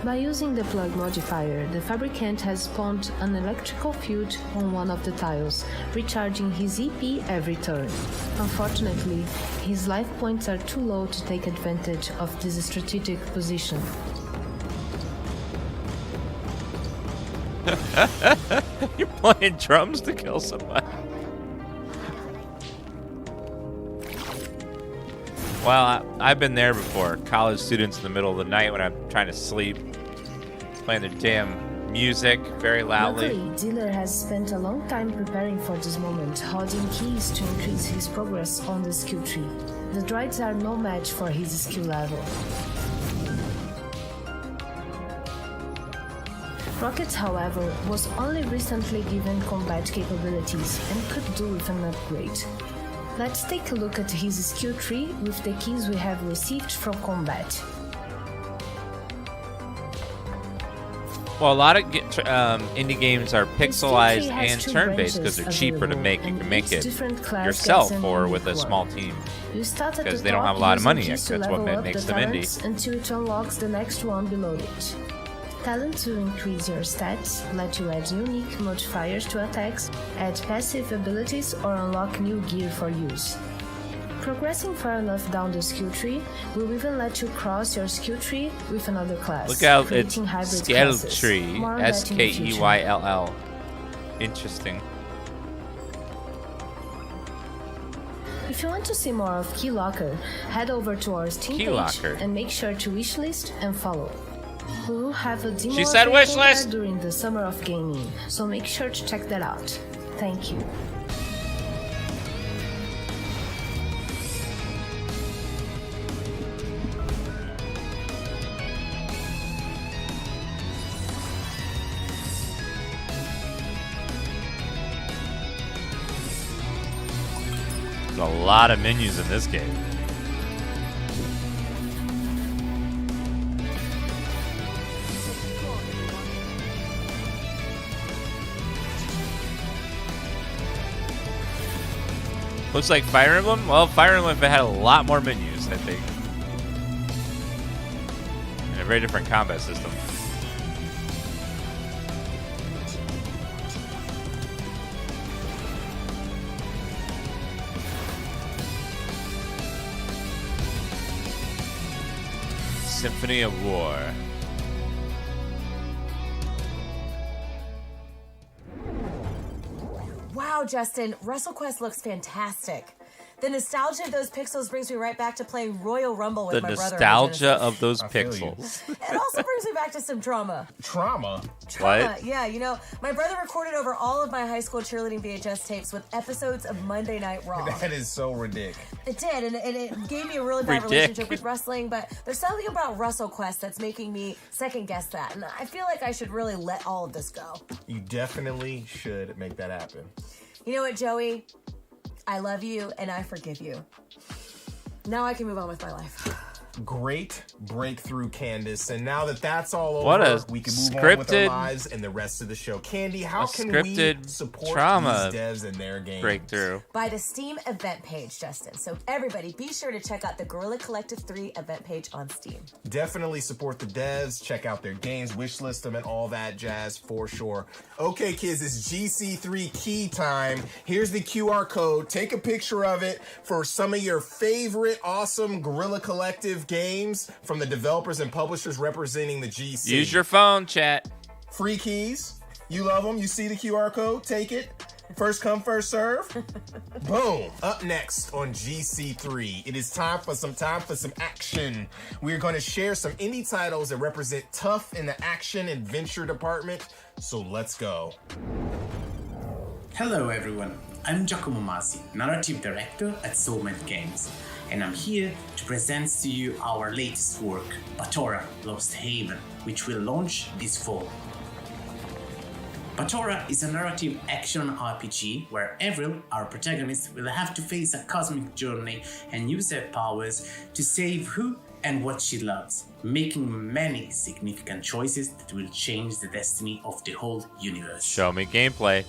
By using the plug modifier, the fabricant has spawned an electrical field on one of the tiles, recharging his EP every turn. Unfortunately, his life points are too low to take advantage of this strategic position. You're playing drums to kill somebody. Well, I've been there before. College students in the middle of the night when I'm trying to sleep, playing their damn music very loudly. Luckily, Dealer has spent a long time preparing for this moment, holding keys to increase his progress on the skill tree. The droids are no match for his skill level. Rocket, however, was only recently given combat capabilities and could do with an upgrade. Let's take a look at his skill tree with the keys we have received from combat. Well, a lot of indie games are pixelized and turn-based because they're cheaper to make. You can make it yourself or with a small team because they don't have a lot of money yet. That's what makes them indie. Until it unlocks the next one below it. Talent to increase your stats, let you add unique modifiers to attacks, add passive abilities, or unlock new gear for use. Progressing far enough down the skill tree will even let you cross your skill tree with another class. Look out, it's creating hybrid skill classes. tree. More on that in the future. SKEYLL. Interesting. If you want to see more of Keylocker, head over to our Steam page Keylocker. and make sure to wishlist and follow. We will have a demo She said available there wishlist! during the Summer of Gaming, so make sure to check that out. Thank you. There's a lot of menus in this game. Looks like Fire Emblem. Well, Fire Emblem had a lot more menus, I think. And a very different combat system. Symphony of War. Wow, Justin, WrestleQuest looks fantastic. The nostalgia of those pixels brings me right back to playing Royal Rumble with The my brother. nostalgia of those I feel you. pixels. It also brings me back to some trauma. Trauma? What? Yeah, you know, my brother recorded over all of my high school cheerleading VHS tapes with episodes of Monday Night Raw. That is so ridiculous. It did, and it gave me a really bad relationship with wrestling, but there's something about WrestleQuest that's making me second guess that, and I feel like I should really let all of this go. You definitely should make that happen. You know what, Joey? I love you, and I forgive you. Now I can move on with my life. Great breakthrough, Candace. And now that that's all over, What a we can move on with our scripted- lives and the rest of the show. Candy, how a can scripted we support trauma these devs and their games? breakthrough. By the Steam event page, Justin. So everybody, be sure to check out the Guerilla Collective 3 event page on Steam. Definitely support the devs, check out their games, wishlist them, and all that jazz for sure. Okay, kids, it's GC3 key time. Here's the QR code. Take a picture of it for some of your favorite awesome Guerilla Collective games from the developers and publishers representing the GC. Use your phone, chat. Free keys. You love them. You see the QR code. Take it. First come, first serve. Boom. Up next on GC3, it is time for some action. We're going to share some indie titles that represent tough in the action adventure department. So let's go. Hello everyone, I'm Giacomo Masi, Narrative Director at Soulmate Games, and I'm here to present to you our latest work, Batora Lost Haven, which will launch this fall. Batora is a narrative action RPG where Avril, our protagonist, will have to face a cosmic journey and use her powers to save who and what she loves, making many significant choices that will change the destiny of the whole universe. Show me gameplay.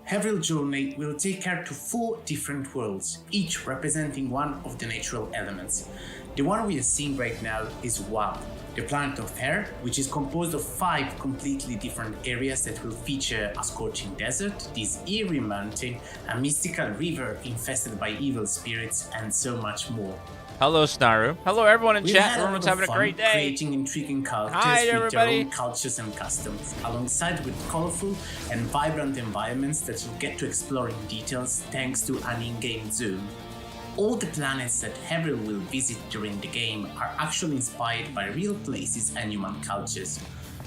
Avril's journey will take her to 4 different worlds, each representing one of the natural elements. The one we are seeing right now is Wild, the planet of air, which is composed of 5 completely different areas that will feature a scorching desert, this eerie mountain, a mystical river infested by evil spirits, and so much more. Hello, Snaru. Hello, everyone in We've chat. had a lot Everyone's of having a fun great day. creating intriguing characters Hi, with everybody. their own cultures and customs, alongside with colorful and vibrant environments that you'll get to explore in details thanks to an in-game zone. All the planets that Avril will visit during the game are actually inspired by real places and human cultures.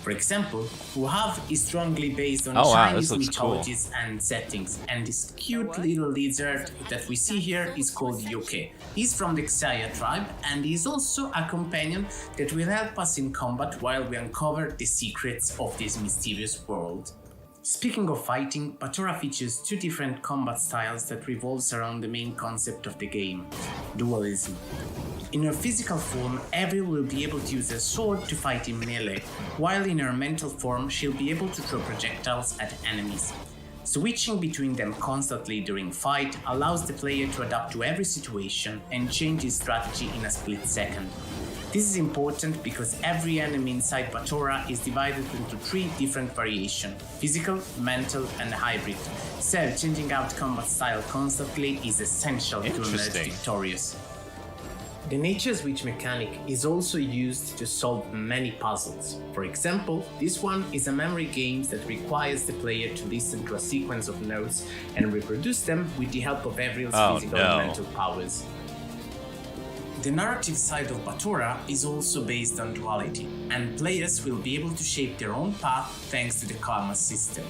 For example, Wuhav is strongly based on Chinese mythologies and settings, and this cute little lizard that we see here is called Yoke. He's from the Xayah tribe, and he's also a companion that will help us in combat while we uncover the secrets of this mysterious world. Speaking of fighting, Batora features 2 different combat styles that revolves around the main concept of the game, dualism. In her physical form, Avril will be able to use a sword to fight in melee, while in her mental form, she'll be able to throw projectiles at enemies. Switching between them constantly during fight allows the player to adapt to every situation and change his strategy in a split second. This is important because every enemy inside Batora is divided into 3 different variations: physical, mental, and hybrid. So changing out combat style constantly is essential to emerge victorious. The nature switch mechanic is also used to solve many puzzles. For example, this one is a memory game that requires the player to listen to a sequence of notes and reproduce them with the help of Avril's physical and mental powers. The narrative side of Batora is also based on duality, and players will be able to shape their own path thanks to the karma system.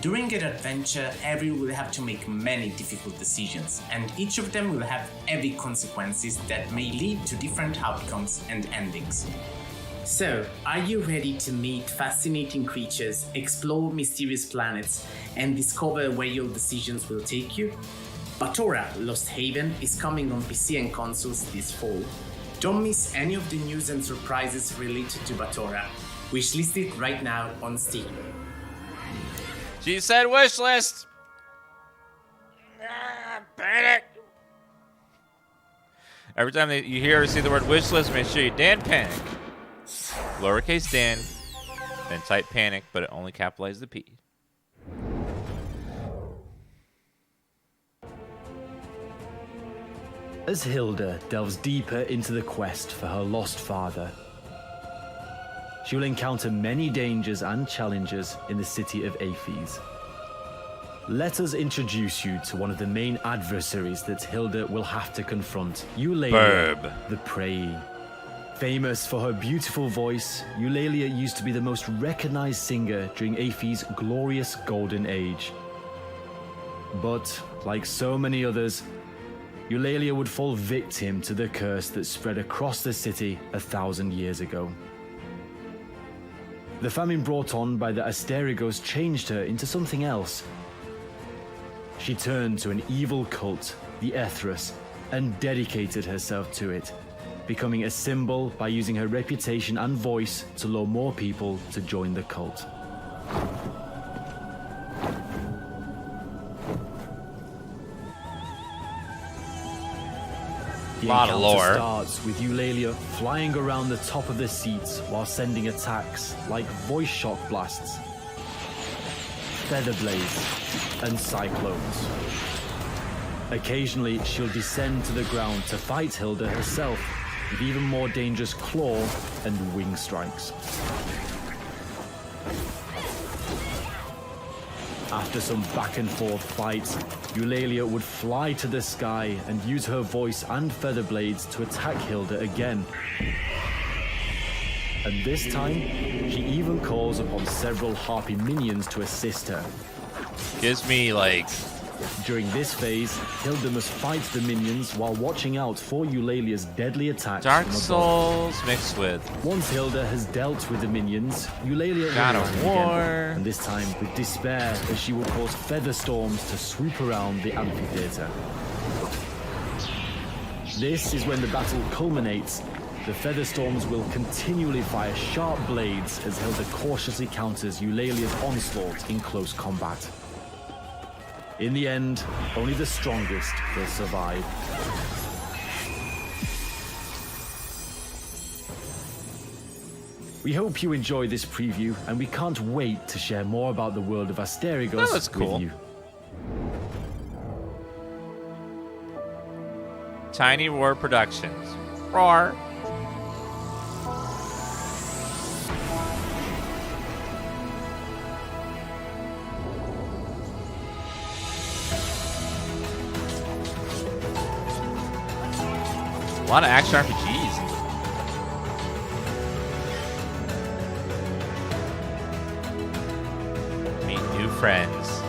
During an adventure, Avril will have to make many difficult decisions, and each of them will have heavy consequences that may lead to different outcomes and endings. So, are you ready to meet fascinating creatures, explore mysterious planets, and discover where your decisions will take you? Batora Lost Haven is coming on PC and consoles this fall. Don't miss any of the news and surprises related to Batora. Wishlist it right now on Steam. She said wishlist. Panic. Every time you hear or see the word wishlist, make sure you Dan Panic. Lowercase Dan, then type panic, but it only capitalizes the P. As Hilda delves deeper into the quest for her lost father, she will encounter many dangers and challenges in the city of Aphes. Let us introduce you to one of the main adversaries that Hilda will have to confront, Eulalia, the Prey. Famous for her beautiful voice, Eulalia used to be the most recognized singer during Aphes' glorious golden age. But, like so many others, Eulalia would fall victim to the curse that spread across the city 1,000 years ago. The famine brought on by the Asterigos changed her into something else. She turned to an evil cult, the Ethros, and dedicated herself to it, becoming a symbol by using her reputation and voice to lure more people to join the cult. The encounter starts with Eulalia flying around the top of the seats while sending attacks like voice shock blasts, feather blades, and cyclones. Occasionally, she'll descend to the ground to fight Hilda herself with even more dangerous claw and wing strikes. After some back and forth fights, Eulalia would fly to the sky and use her voice and feather blades to attack Hilda again. And this time, she even calls upon several harpy minions to assist her. Gives me like... During this phase, Hilda must fight the minions while watching out for Eulalia's deadly attacks. Dark Souls mixed with... Once Hilda has dealt with the minions, Eulalia God will of run War. again, and this time with despair, as she will cause feather storms to swoop around the amphitheater. This is when the battle culminates. The feather storms will continually fire sharp blades as Hilda cautiously counters Eulalia's onslaught in close combat. In the end, only the strongest will survive. We hope you enjoy this preview, and we can't wait to share more about the world of Asterigos with you. Tiny Roar Productions. Roar. A lot of action RPGs. Meet new friends.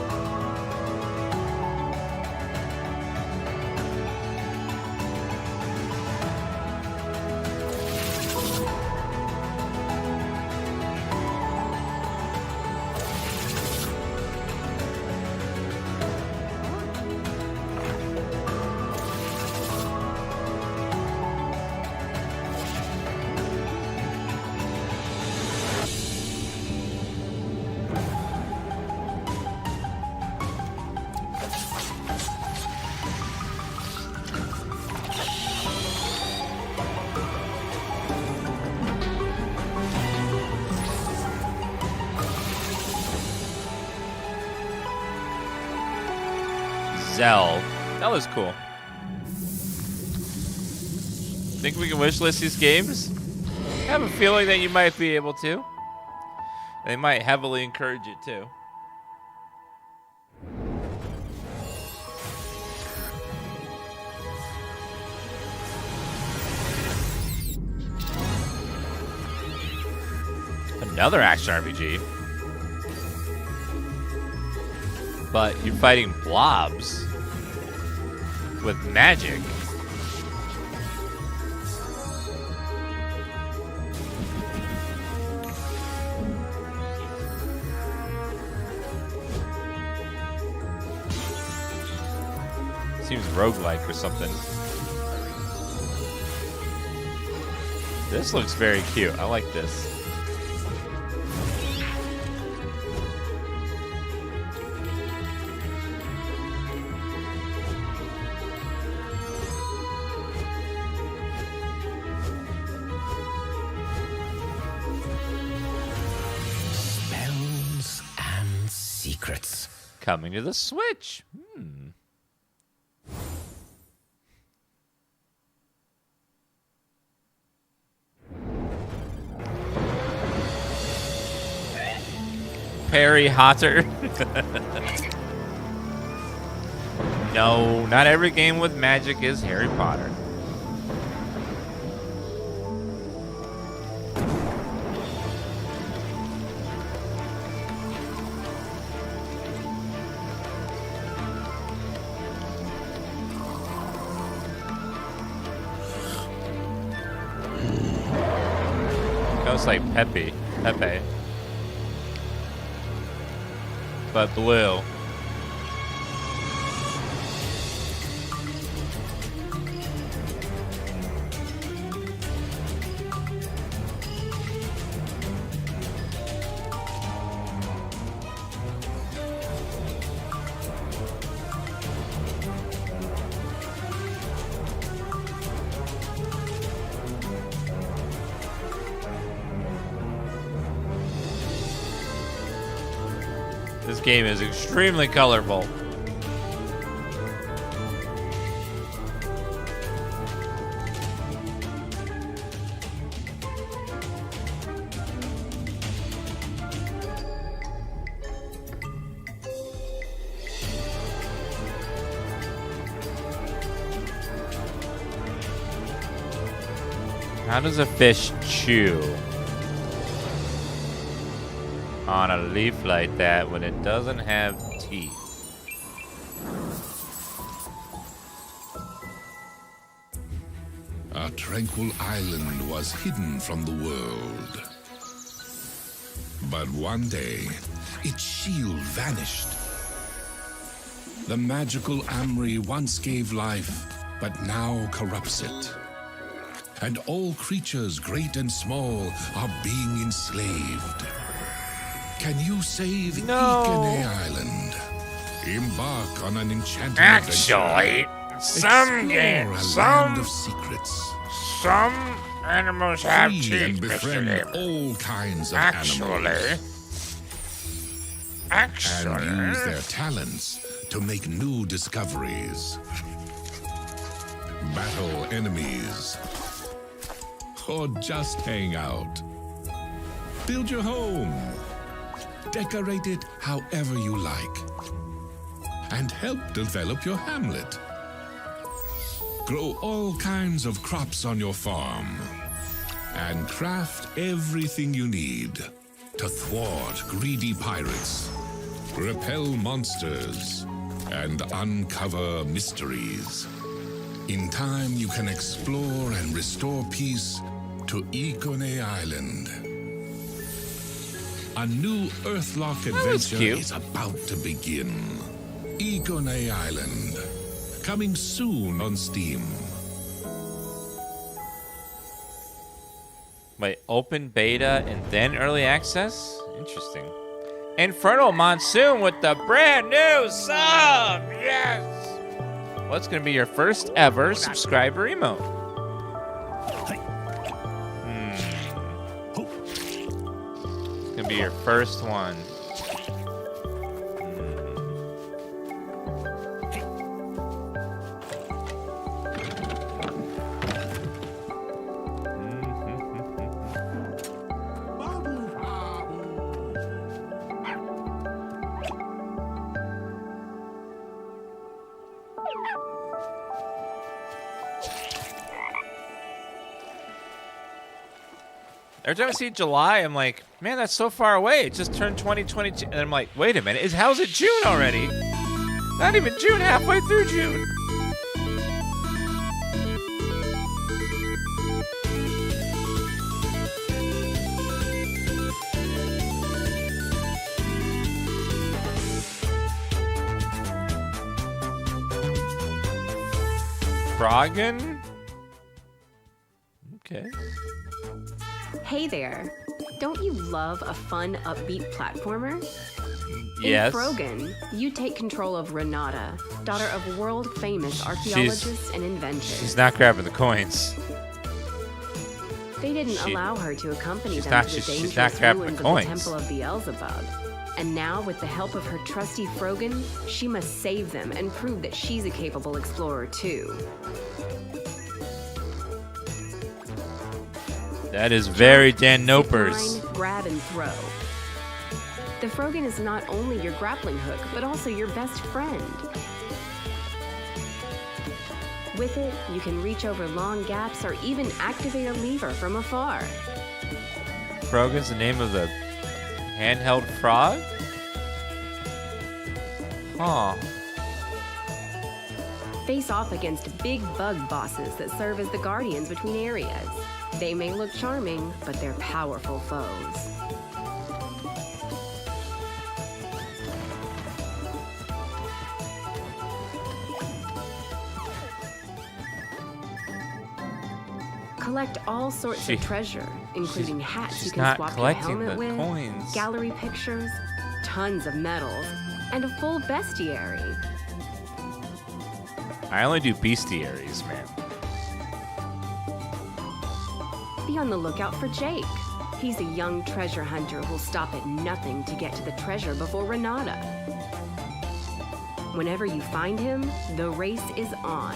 Cell. That was cool. Think we can wishlist these games? I have a feeling that you might be able to. They might heavily encourage it too. Another action RPG. But you're fighting blobs with magic. Seems roguelike or something. This looks very cute. I like this. Spells and secrets. Coming to the Switch. Harry Potter. No, not every game with magic is Harry Potter. Goes like Pepe. But blue. This game is extremely colorful. How does a fish chew on a leaf like that when it doesn't have teeth? A tranquil island was hidden from the world. But one day, its shield vanished. The magical Amri once gave life, but now corrupts it. And all creatures, great and small, are being enslaved. Can you save Ikene Island? Embark on an enchanting Actually, some games, land of secrets. Some animals have Free teeth, and befriend Mr. Lim. all kinds of animals. And use their talents to make new discoveries. Battle enemies. Or just hang out. Build your home. Decorate it however you like. And help develop your hamlet. Grow all kinds of crops on your farm. And craft everything you need to thwart greedy pirates, repel monsters, and uncover mysteries. In time, you can explore and restore peace to Ikone Island. A new Earthlock adventure is about to begin. Ikone Island, coming soon on Steam. Wait, open beta and then early access? Interesting. Infernal Monsoon with the brand new sub! Yes! What's gonna be your first ever subscriber emote? It's gonna be your first one. Every time I see July, I'm like, man, that's so far away. It just turned 2022. And I'm like, wait a minute. How's it June already? Not even June, halfway through June. Froggen? Okay. Hey there. Don't you love a fun, upbeat platformer? Yes. In Froggen, you take control of Renata, daughter of world-famous archaeologists and inventors. She's not grabbing the coins. They didn't allow her to accompany them to the she's not dangerous grabbing the ruins of the coins. Temple of Beelzebub. And now, with the help of her trusty Froggen, she must save them and prove that she's a capable explorer too. That is very Dan Nopers. Line, grab and throw. The Froggen is not only your grappling hook, but also your best friend. With it, you can reach over long gaps or even activate a lever from afar. Froggen's the name of the handheld frog? Huh. Face off against big bug bosses that serve as the guardians between areas. They may look charming, but they're powerful foes. Collect all sorts of treasure, including hats you can swap your helmet with, coins. gallery pictures, tons of medals, and a full bestiary. I only do bestiaries, man. Be on the lookout for Jake. He's a young treasure hunter who'll stop at nothing to get to the treasure before Renata. Whenever you find him, the race is on.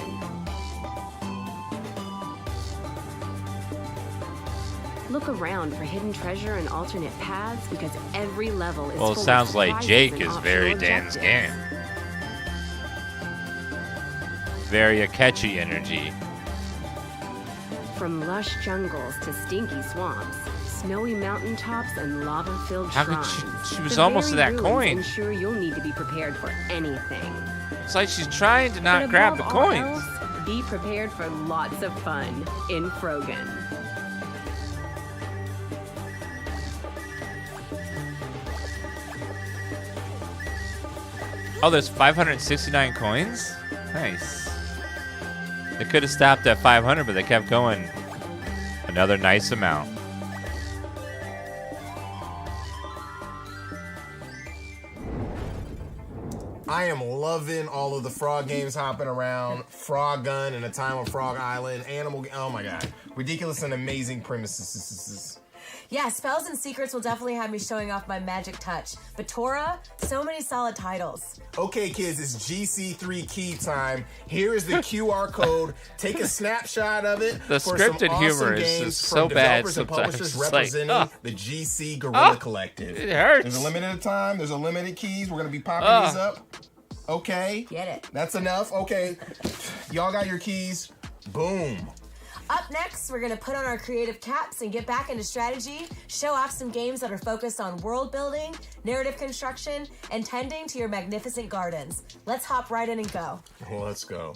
Look around for hidden treasure and alternate paths because every level is Well, it full sounds of like surprises Jake and is optional very objectives. DansGaming. Very Akechi energy. From lush jungles to stinky swamps, snowy mountaintops and lava-filled How could shrines. she was the almost to very that ruins coin. ensure you'll need to be prepared for anything. It's like she's trying to not But grab the above all coins. else, be prepared for lots of fun in Froggen. Oh, there's 569 coins? Nice. They could have stopped at 500, but they kept going. Another nice amount. I am loving all of the frog games hopping around. Frog Gun and A Time on Frog Island. Oh my god. Ridiculous and amazing premises. Yeah, Spells and Secrets will definitely have me showing off my magic touch. But Tora, so many solid titles. Okay, kids, it's GC3 key time. Here is the QR code. Take a snapshot of it. The for scripted some awesome humor is games just so from bad developers and sometimes. publishers It's like, representing the GC Guerilla Collective. it hurts. There's a limited time. There's a limited keys. We're gonna be popping these up. Okay. Get it. That's enough. Okay. Y'all got your keys. Boom. Up next, we're gonna put on our creative caps and get back into strategy, show off some games that are focused on world building, narrative construction, and tending to your magnificent gardens. Let's hop right in and go. Well, let's go.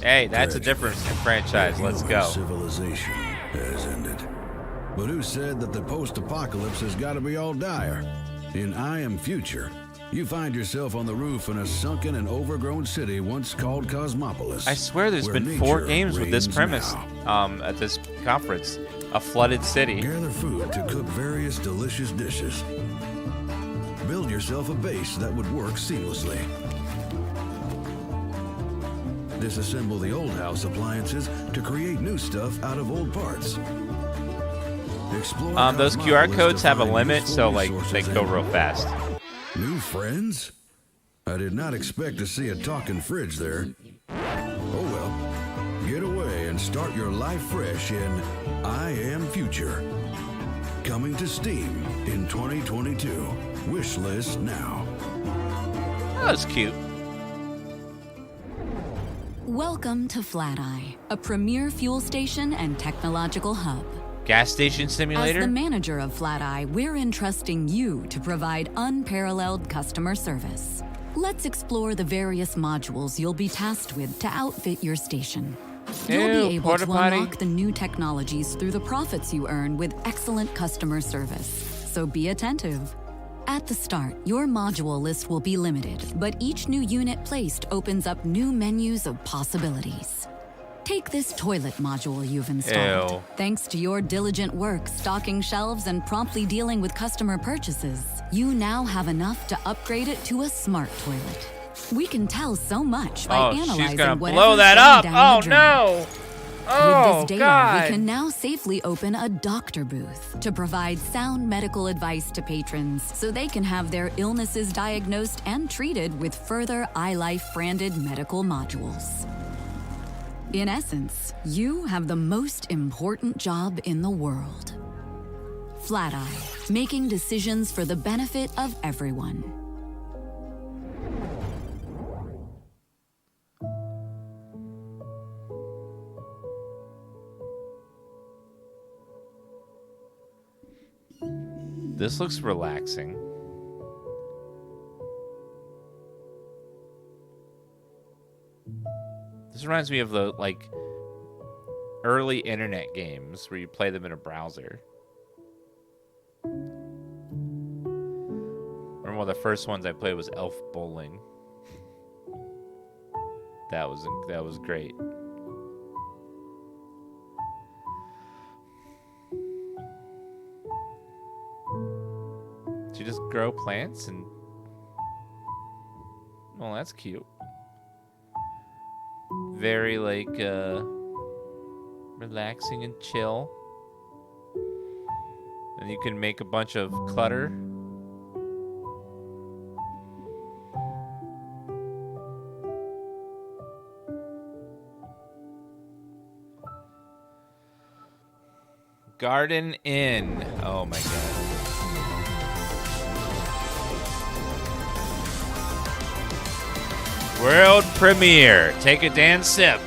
Hey, that's a difference in franchise. Let's go. Civilization has ended. But who said that the post-apocalypse has got to be all dire? In I Am Future, you find yourself on the roof in a sunken and overgrown city once called Cosmopolis. I swear there's where been 4 nature games with this reigns premise now. at this conference. A flooded city. Gather food to cook various delicious dishes. Build yourself a base that would work seamlessly. Disassemble the old house appliances to create new stuff out of old parts. Explore Those QR Cosmopolis codes to have a find limit, useful so like resources they go and real more. fast. New friends? I did not expect to see a talking fridge there. Oh well. Get away and start your life fresh in I Am Future. Coming to Steam in 2022. Wishlist now. That was cute. Welcome to Flat Eye, a premier fuel station and technological hub. Gas station As simulator? the manager of Flat Eye, we're entrusting you to provide unparalleled customer service. Let's explore the various modules you'll be tasked with to outfit your station. You'll be able porta to potty. unlock the new technologies through the profits you earn with excellent customer service. So be attentive. At the start, your module list will be limited, but each new unit placed opens up new menus of possibilities. Take this toilet module you've installed. Ew. Thanks to your diligent work stocking shelves and promptly dealing with customer purchases, you now have enough to upgrade it to a smart toilet. We can tell so much by Oh, analyzing she's gonna whatever's blow that going up. down Oh, the drain. no. Oh, With this data, God. we can now safely open a doctor booth to provide sound medical advice to patrons so they can have their illnesses diagnosed and treated with further iLife branded medical modules. In essence, you have the most important job in the world. Flat Eye, making decisions for the benefit of everyone. This looks relaxing. This reminds me of the like early internet games where you play them in a browser. Remember one of the first ones I played was Elf Bowling. That was great. Do you just grow plants and well, that's cute. Very like relaxing and chill. And you can make a bunch of clutter. Garden Inn. Oh my god. World premiere. Take a dance sip.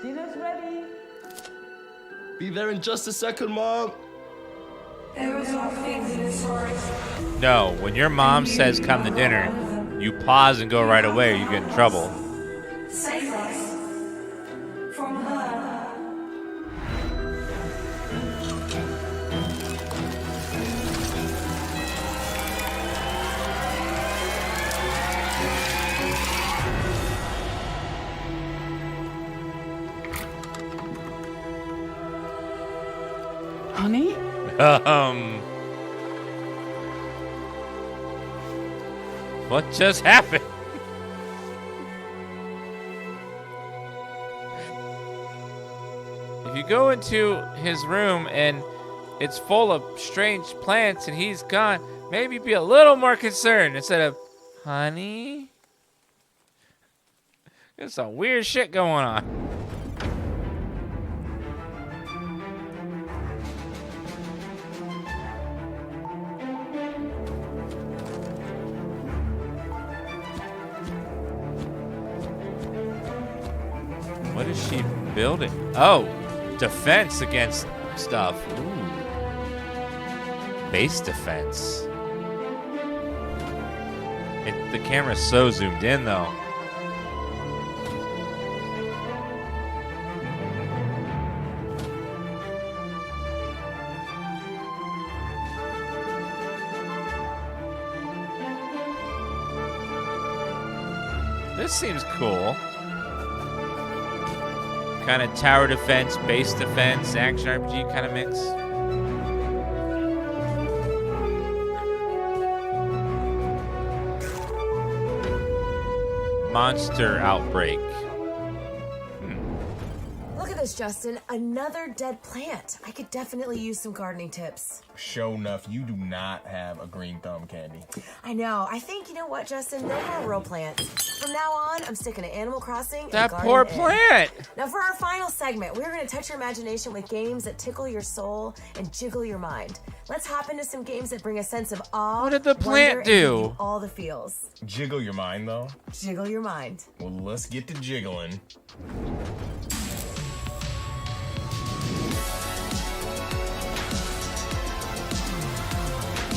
Dinner's ready. Be there in just a second, Mom. There was no things in the story. No, when your mom says come to dinner, you pause and go right away or you get in trouble. Save us from her. Honey? What just happened? If you go into his room and it's full of strange plants and he's gone, maybe be a little more concerned instead of, honey? There's some weird shit going on. What is she building? Oh, defense against stuff. Ooh. Base defense. The camera's so zoomed in, though. This seems cool. Kind of tower defense, base defense, action RPG kind of mix. Monster outbreak. Look at this, Justin. Another dead plant. I could definitely use some gardening tips. Show enough, you do not have a green thumb, Candy. I know. I think, you know what, Justin? No more real plants. From now on, I'm sticking to Animal Crossing and That Garden poor Inn. plant. Now, for our final segment, we're going to touch your imagination with games that tickle your soul and jiggle your mind. Let's hop into some games that bring a sense of awe. What did the plant wonder, and give do? you all the feels. Jiggle your mind, though. Jiggle your mind. Well, let's get to jiggling.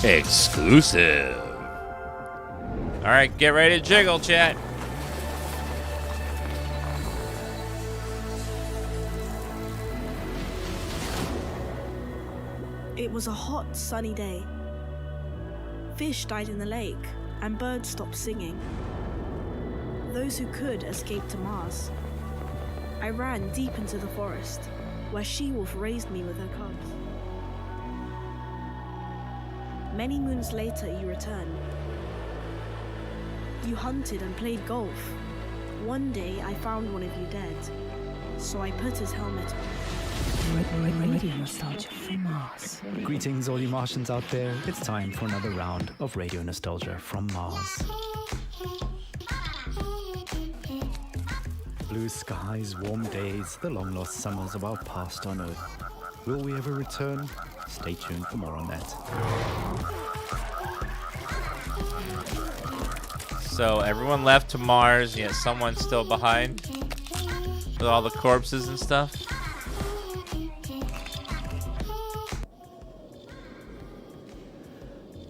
Exclusive. All right, get ready to jiggle, chat. It was a hot, sunny day. Fish died in the lake, and birds stopped singing. Those who could escaped to Mars. I ran deep into the forest, where she-wolf raised me with her cubs. Many moons later, you returned. You hunted and played golf. One day, I found one of you dead, so I put his helmet on. Radio Nostalgia from Mars. Greetings, all you Martians out there. It's time for another round of Radio Nostalgia from Mars. Blue skies, warm days, the long-lost summers of our past on Earth. Will we ever return? Stay tuned for more on that. So everyone left to Mars, yet someone's still behind with all the corpses and stuff.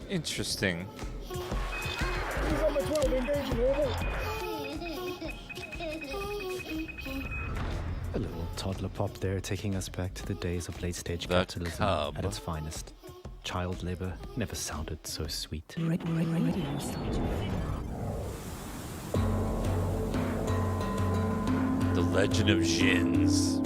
Interesting. A little toddler pop there, taking us back to the days of late-stage capitalism at its finest. Child labor never sounded so sweet. The Legend of Jins.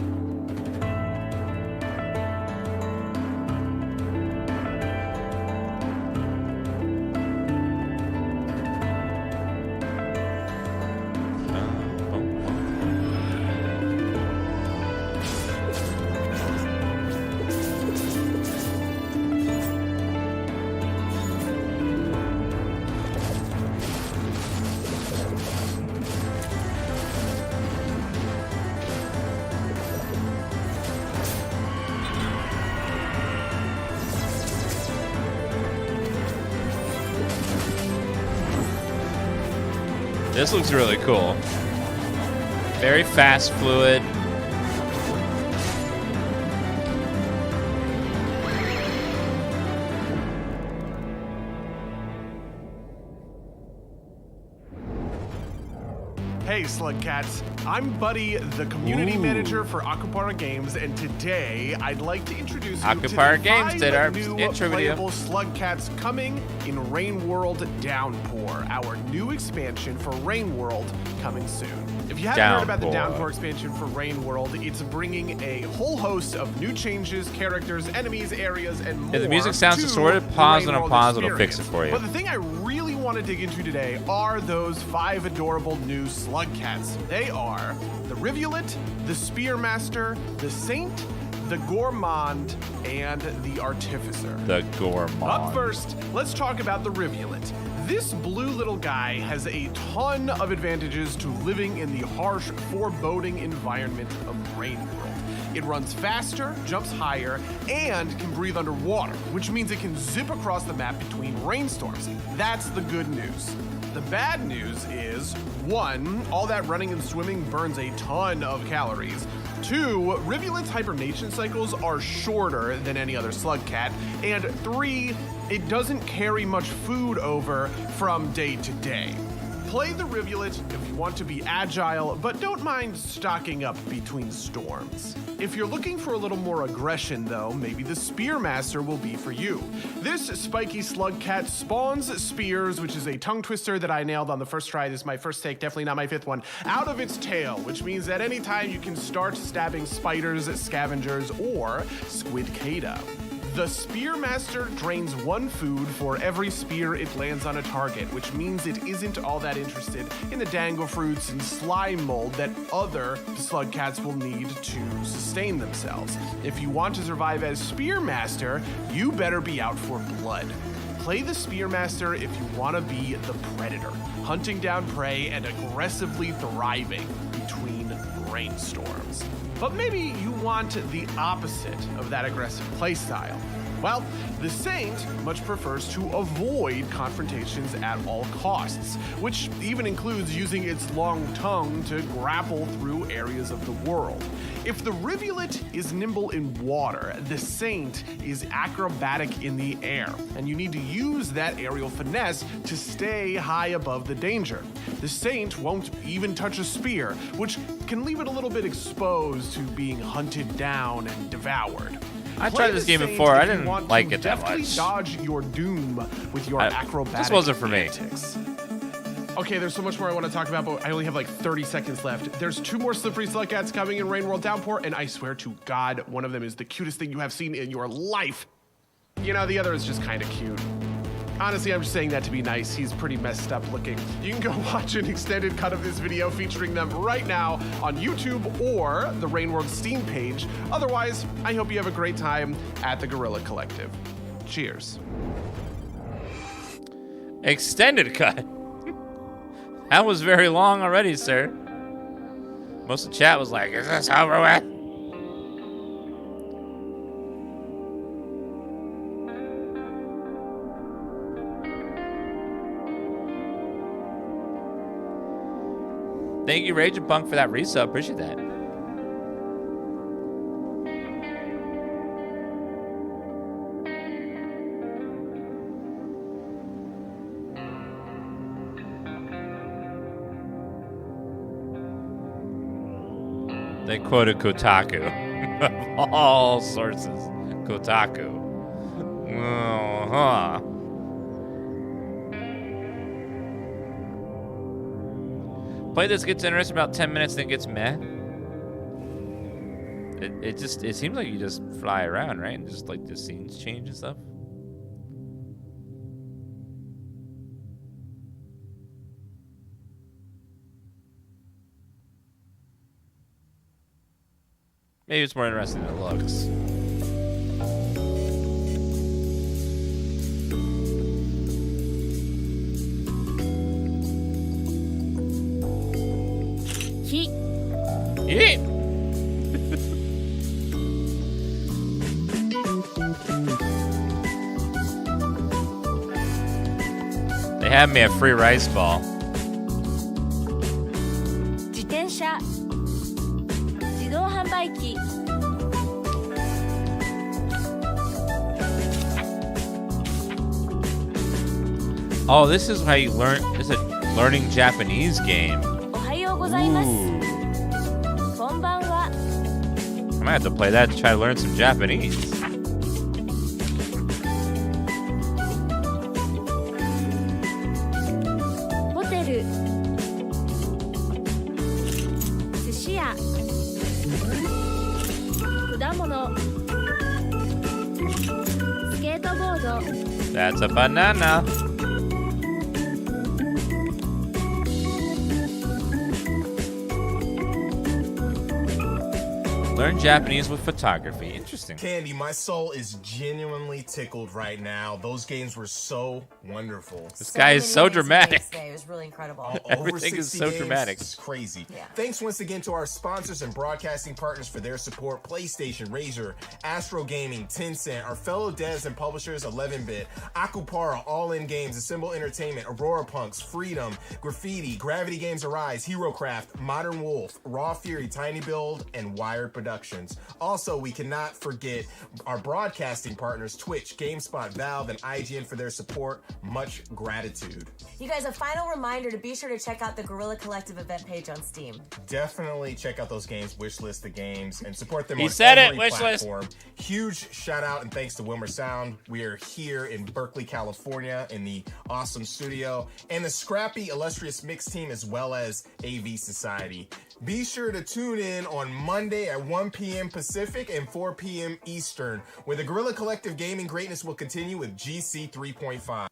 This looks really cool. Very fast, fluid. Hey, Slug Cats. I'm Buddy, the community manager for Akupara Games, and today I'd like to introduce you Akupara to the Games 5 did our new intro video. playable Slug Cats coming in Rain World Downpour, our new expansion for Rain World coming soon. If you haven't heard about the Downpour expansion for Rain World, it's bringing a whole host of new changes, characters, enemies, areas, and more. If the music sounds to distorted, the pause Rain and World unpause, it'll experience. fix it for you. But the thing I really want to dig into today are those 5 adorable new Slug Cats. They are the Rivulet, the Spearmaster, the Saint, the Gourmand, and the Artificer. The Gourmand. Up first, let's talk about the Rivulet. This blue little guy has a ton of advantages to living in the harsh, foreboding environment of Rain World. It runs faster, jumps higher, and can breathe underwater, which means it can zip across the map between rainstorms. That's the good news. The bad news is, 1, all that running and swimming burns a ton of calories. 2, Rivulet's hibernation cycles are shorter than any other slug cat. And 3, it doesn't carry much food over from day to day. Play the Rivulet if you want to be agile, but don't mind stocking up between storms. If you're looking for a little more aggression, though, maybe the Spearmaster will be for you. This spiky slug cat spawns spears, which is a tongue twister that I nailed on the first try. This is my first take, definitely not my 5th one, out of its tail, which means that anytime you can start stabbing spiders, scavengers, or squidcada. The Spearmaster drains 1 food for every spear it lands on a target, which means it isn't all that interested in the dango fruits and slime mold that other slug cats will need to sustain themselves. If you want to survive as Spearmaster, you better be out for blood. Play the Spearmaster if you want to be the predator, hunting down prey and aggressively thriving between rainstorms. But maybe you want the opposite of that aggressive playstyle. Well, the Saint much prefers to avoid confrontations at all costs, which even includes using its long tongue to grapple through areas of the world. If the rivulet is nimble in water, the Saint is acrobatic in the air, and you need to use that aerial finesse to stay high above the danger. The Saint won't even touch a spear, which can leave it a little bit exposed to being hunted down and devoured. I tried this game before. I didn't like it that much. Dodge your doom with your acrobatic This wasn't for me. antics. Okay, there's so much more I want to talk about, but I only have like 30 seconds left. There's 2 more slippery slug cats coming in Rain World Downpour, and I swear to God, one of them is the cutest thing you have seen in your life. You know, the other is just kind of cute. Honestly, I'm just saying that to be nice. He's pretty messed up looking. You can go watch an extended cut of this video featuring them right now on YouTube or the Rain World Steam page. Otherwise, I hope you have a great time at the Guerilla Collective. Cheers. Extended cut. That was very long already, sir. Most of the chat was like, is this over with? Thank you, Rage and Punk, for that resub. Appreciate that. They quoted Kotaku. Of all sources. Kotaku. Uh-huh. Play this, gets interesting about 10 minutes, then gets meh. It seems like you just fly around, right? And just like the scenes change and stuff. Maybe it's more interesting than it looks. Yeah. They have me a free rice ball. 自転車自動販売機 Oh, this is how you learn. This is a learning Japanese game. おはようございます こんばんは I might have to play that to try to learn some Japanese. ホテル寿司屋果物スケートボード That's a banana. Learn Japanese with photography. Interesting. Candy, my soul is genuinely tickled right now. Those games were so wonderful. This guy is so dramatic. It was really incredible. Everything is so dramatic. It's crazy. Yeah. Thanks once again to our sponsors and broadcasting partners for their support. PlayStation, Razer, Astro Gaming, Tencent, our fellow devs and publishers, 11-Bit, Akupara, All In Games, Assemble Entertainment, Aurora Punks, Freedom, Graffiti, Gravity Games Arise, HeroCraft, Modern Wolf, Raw Fury, Tiny Build, and Wired Productions. Also, we cannot forget our broadcasting partners, Twitch, GameSpot, Valve, and IGN for their support. Much gratitude. You guys, a final reminder to be sure to check out the Guerilla Collective event page on Steam. Definitely check out those games, wishlist the games, and support them He on said every it, wishlist. platform. Huge shout out and thanks to Wilmer Sound. We are here in Berkeley, California in the awesome studio, and the scrappy, illustrious mix team as well as AV Society. Be sure to tune in on Monday at 1 p.m. Pacific and 4 p.m. Eastern, where the Guerilla Collective gaming greatness will continue with GC 3.5.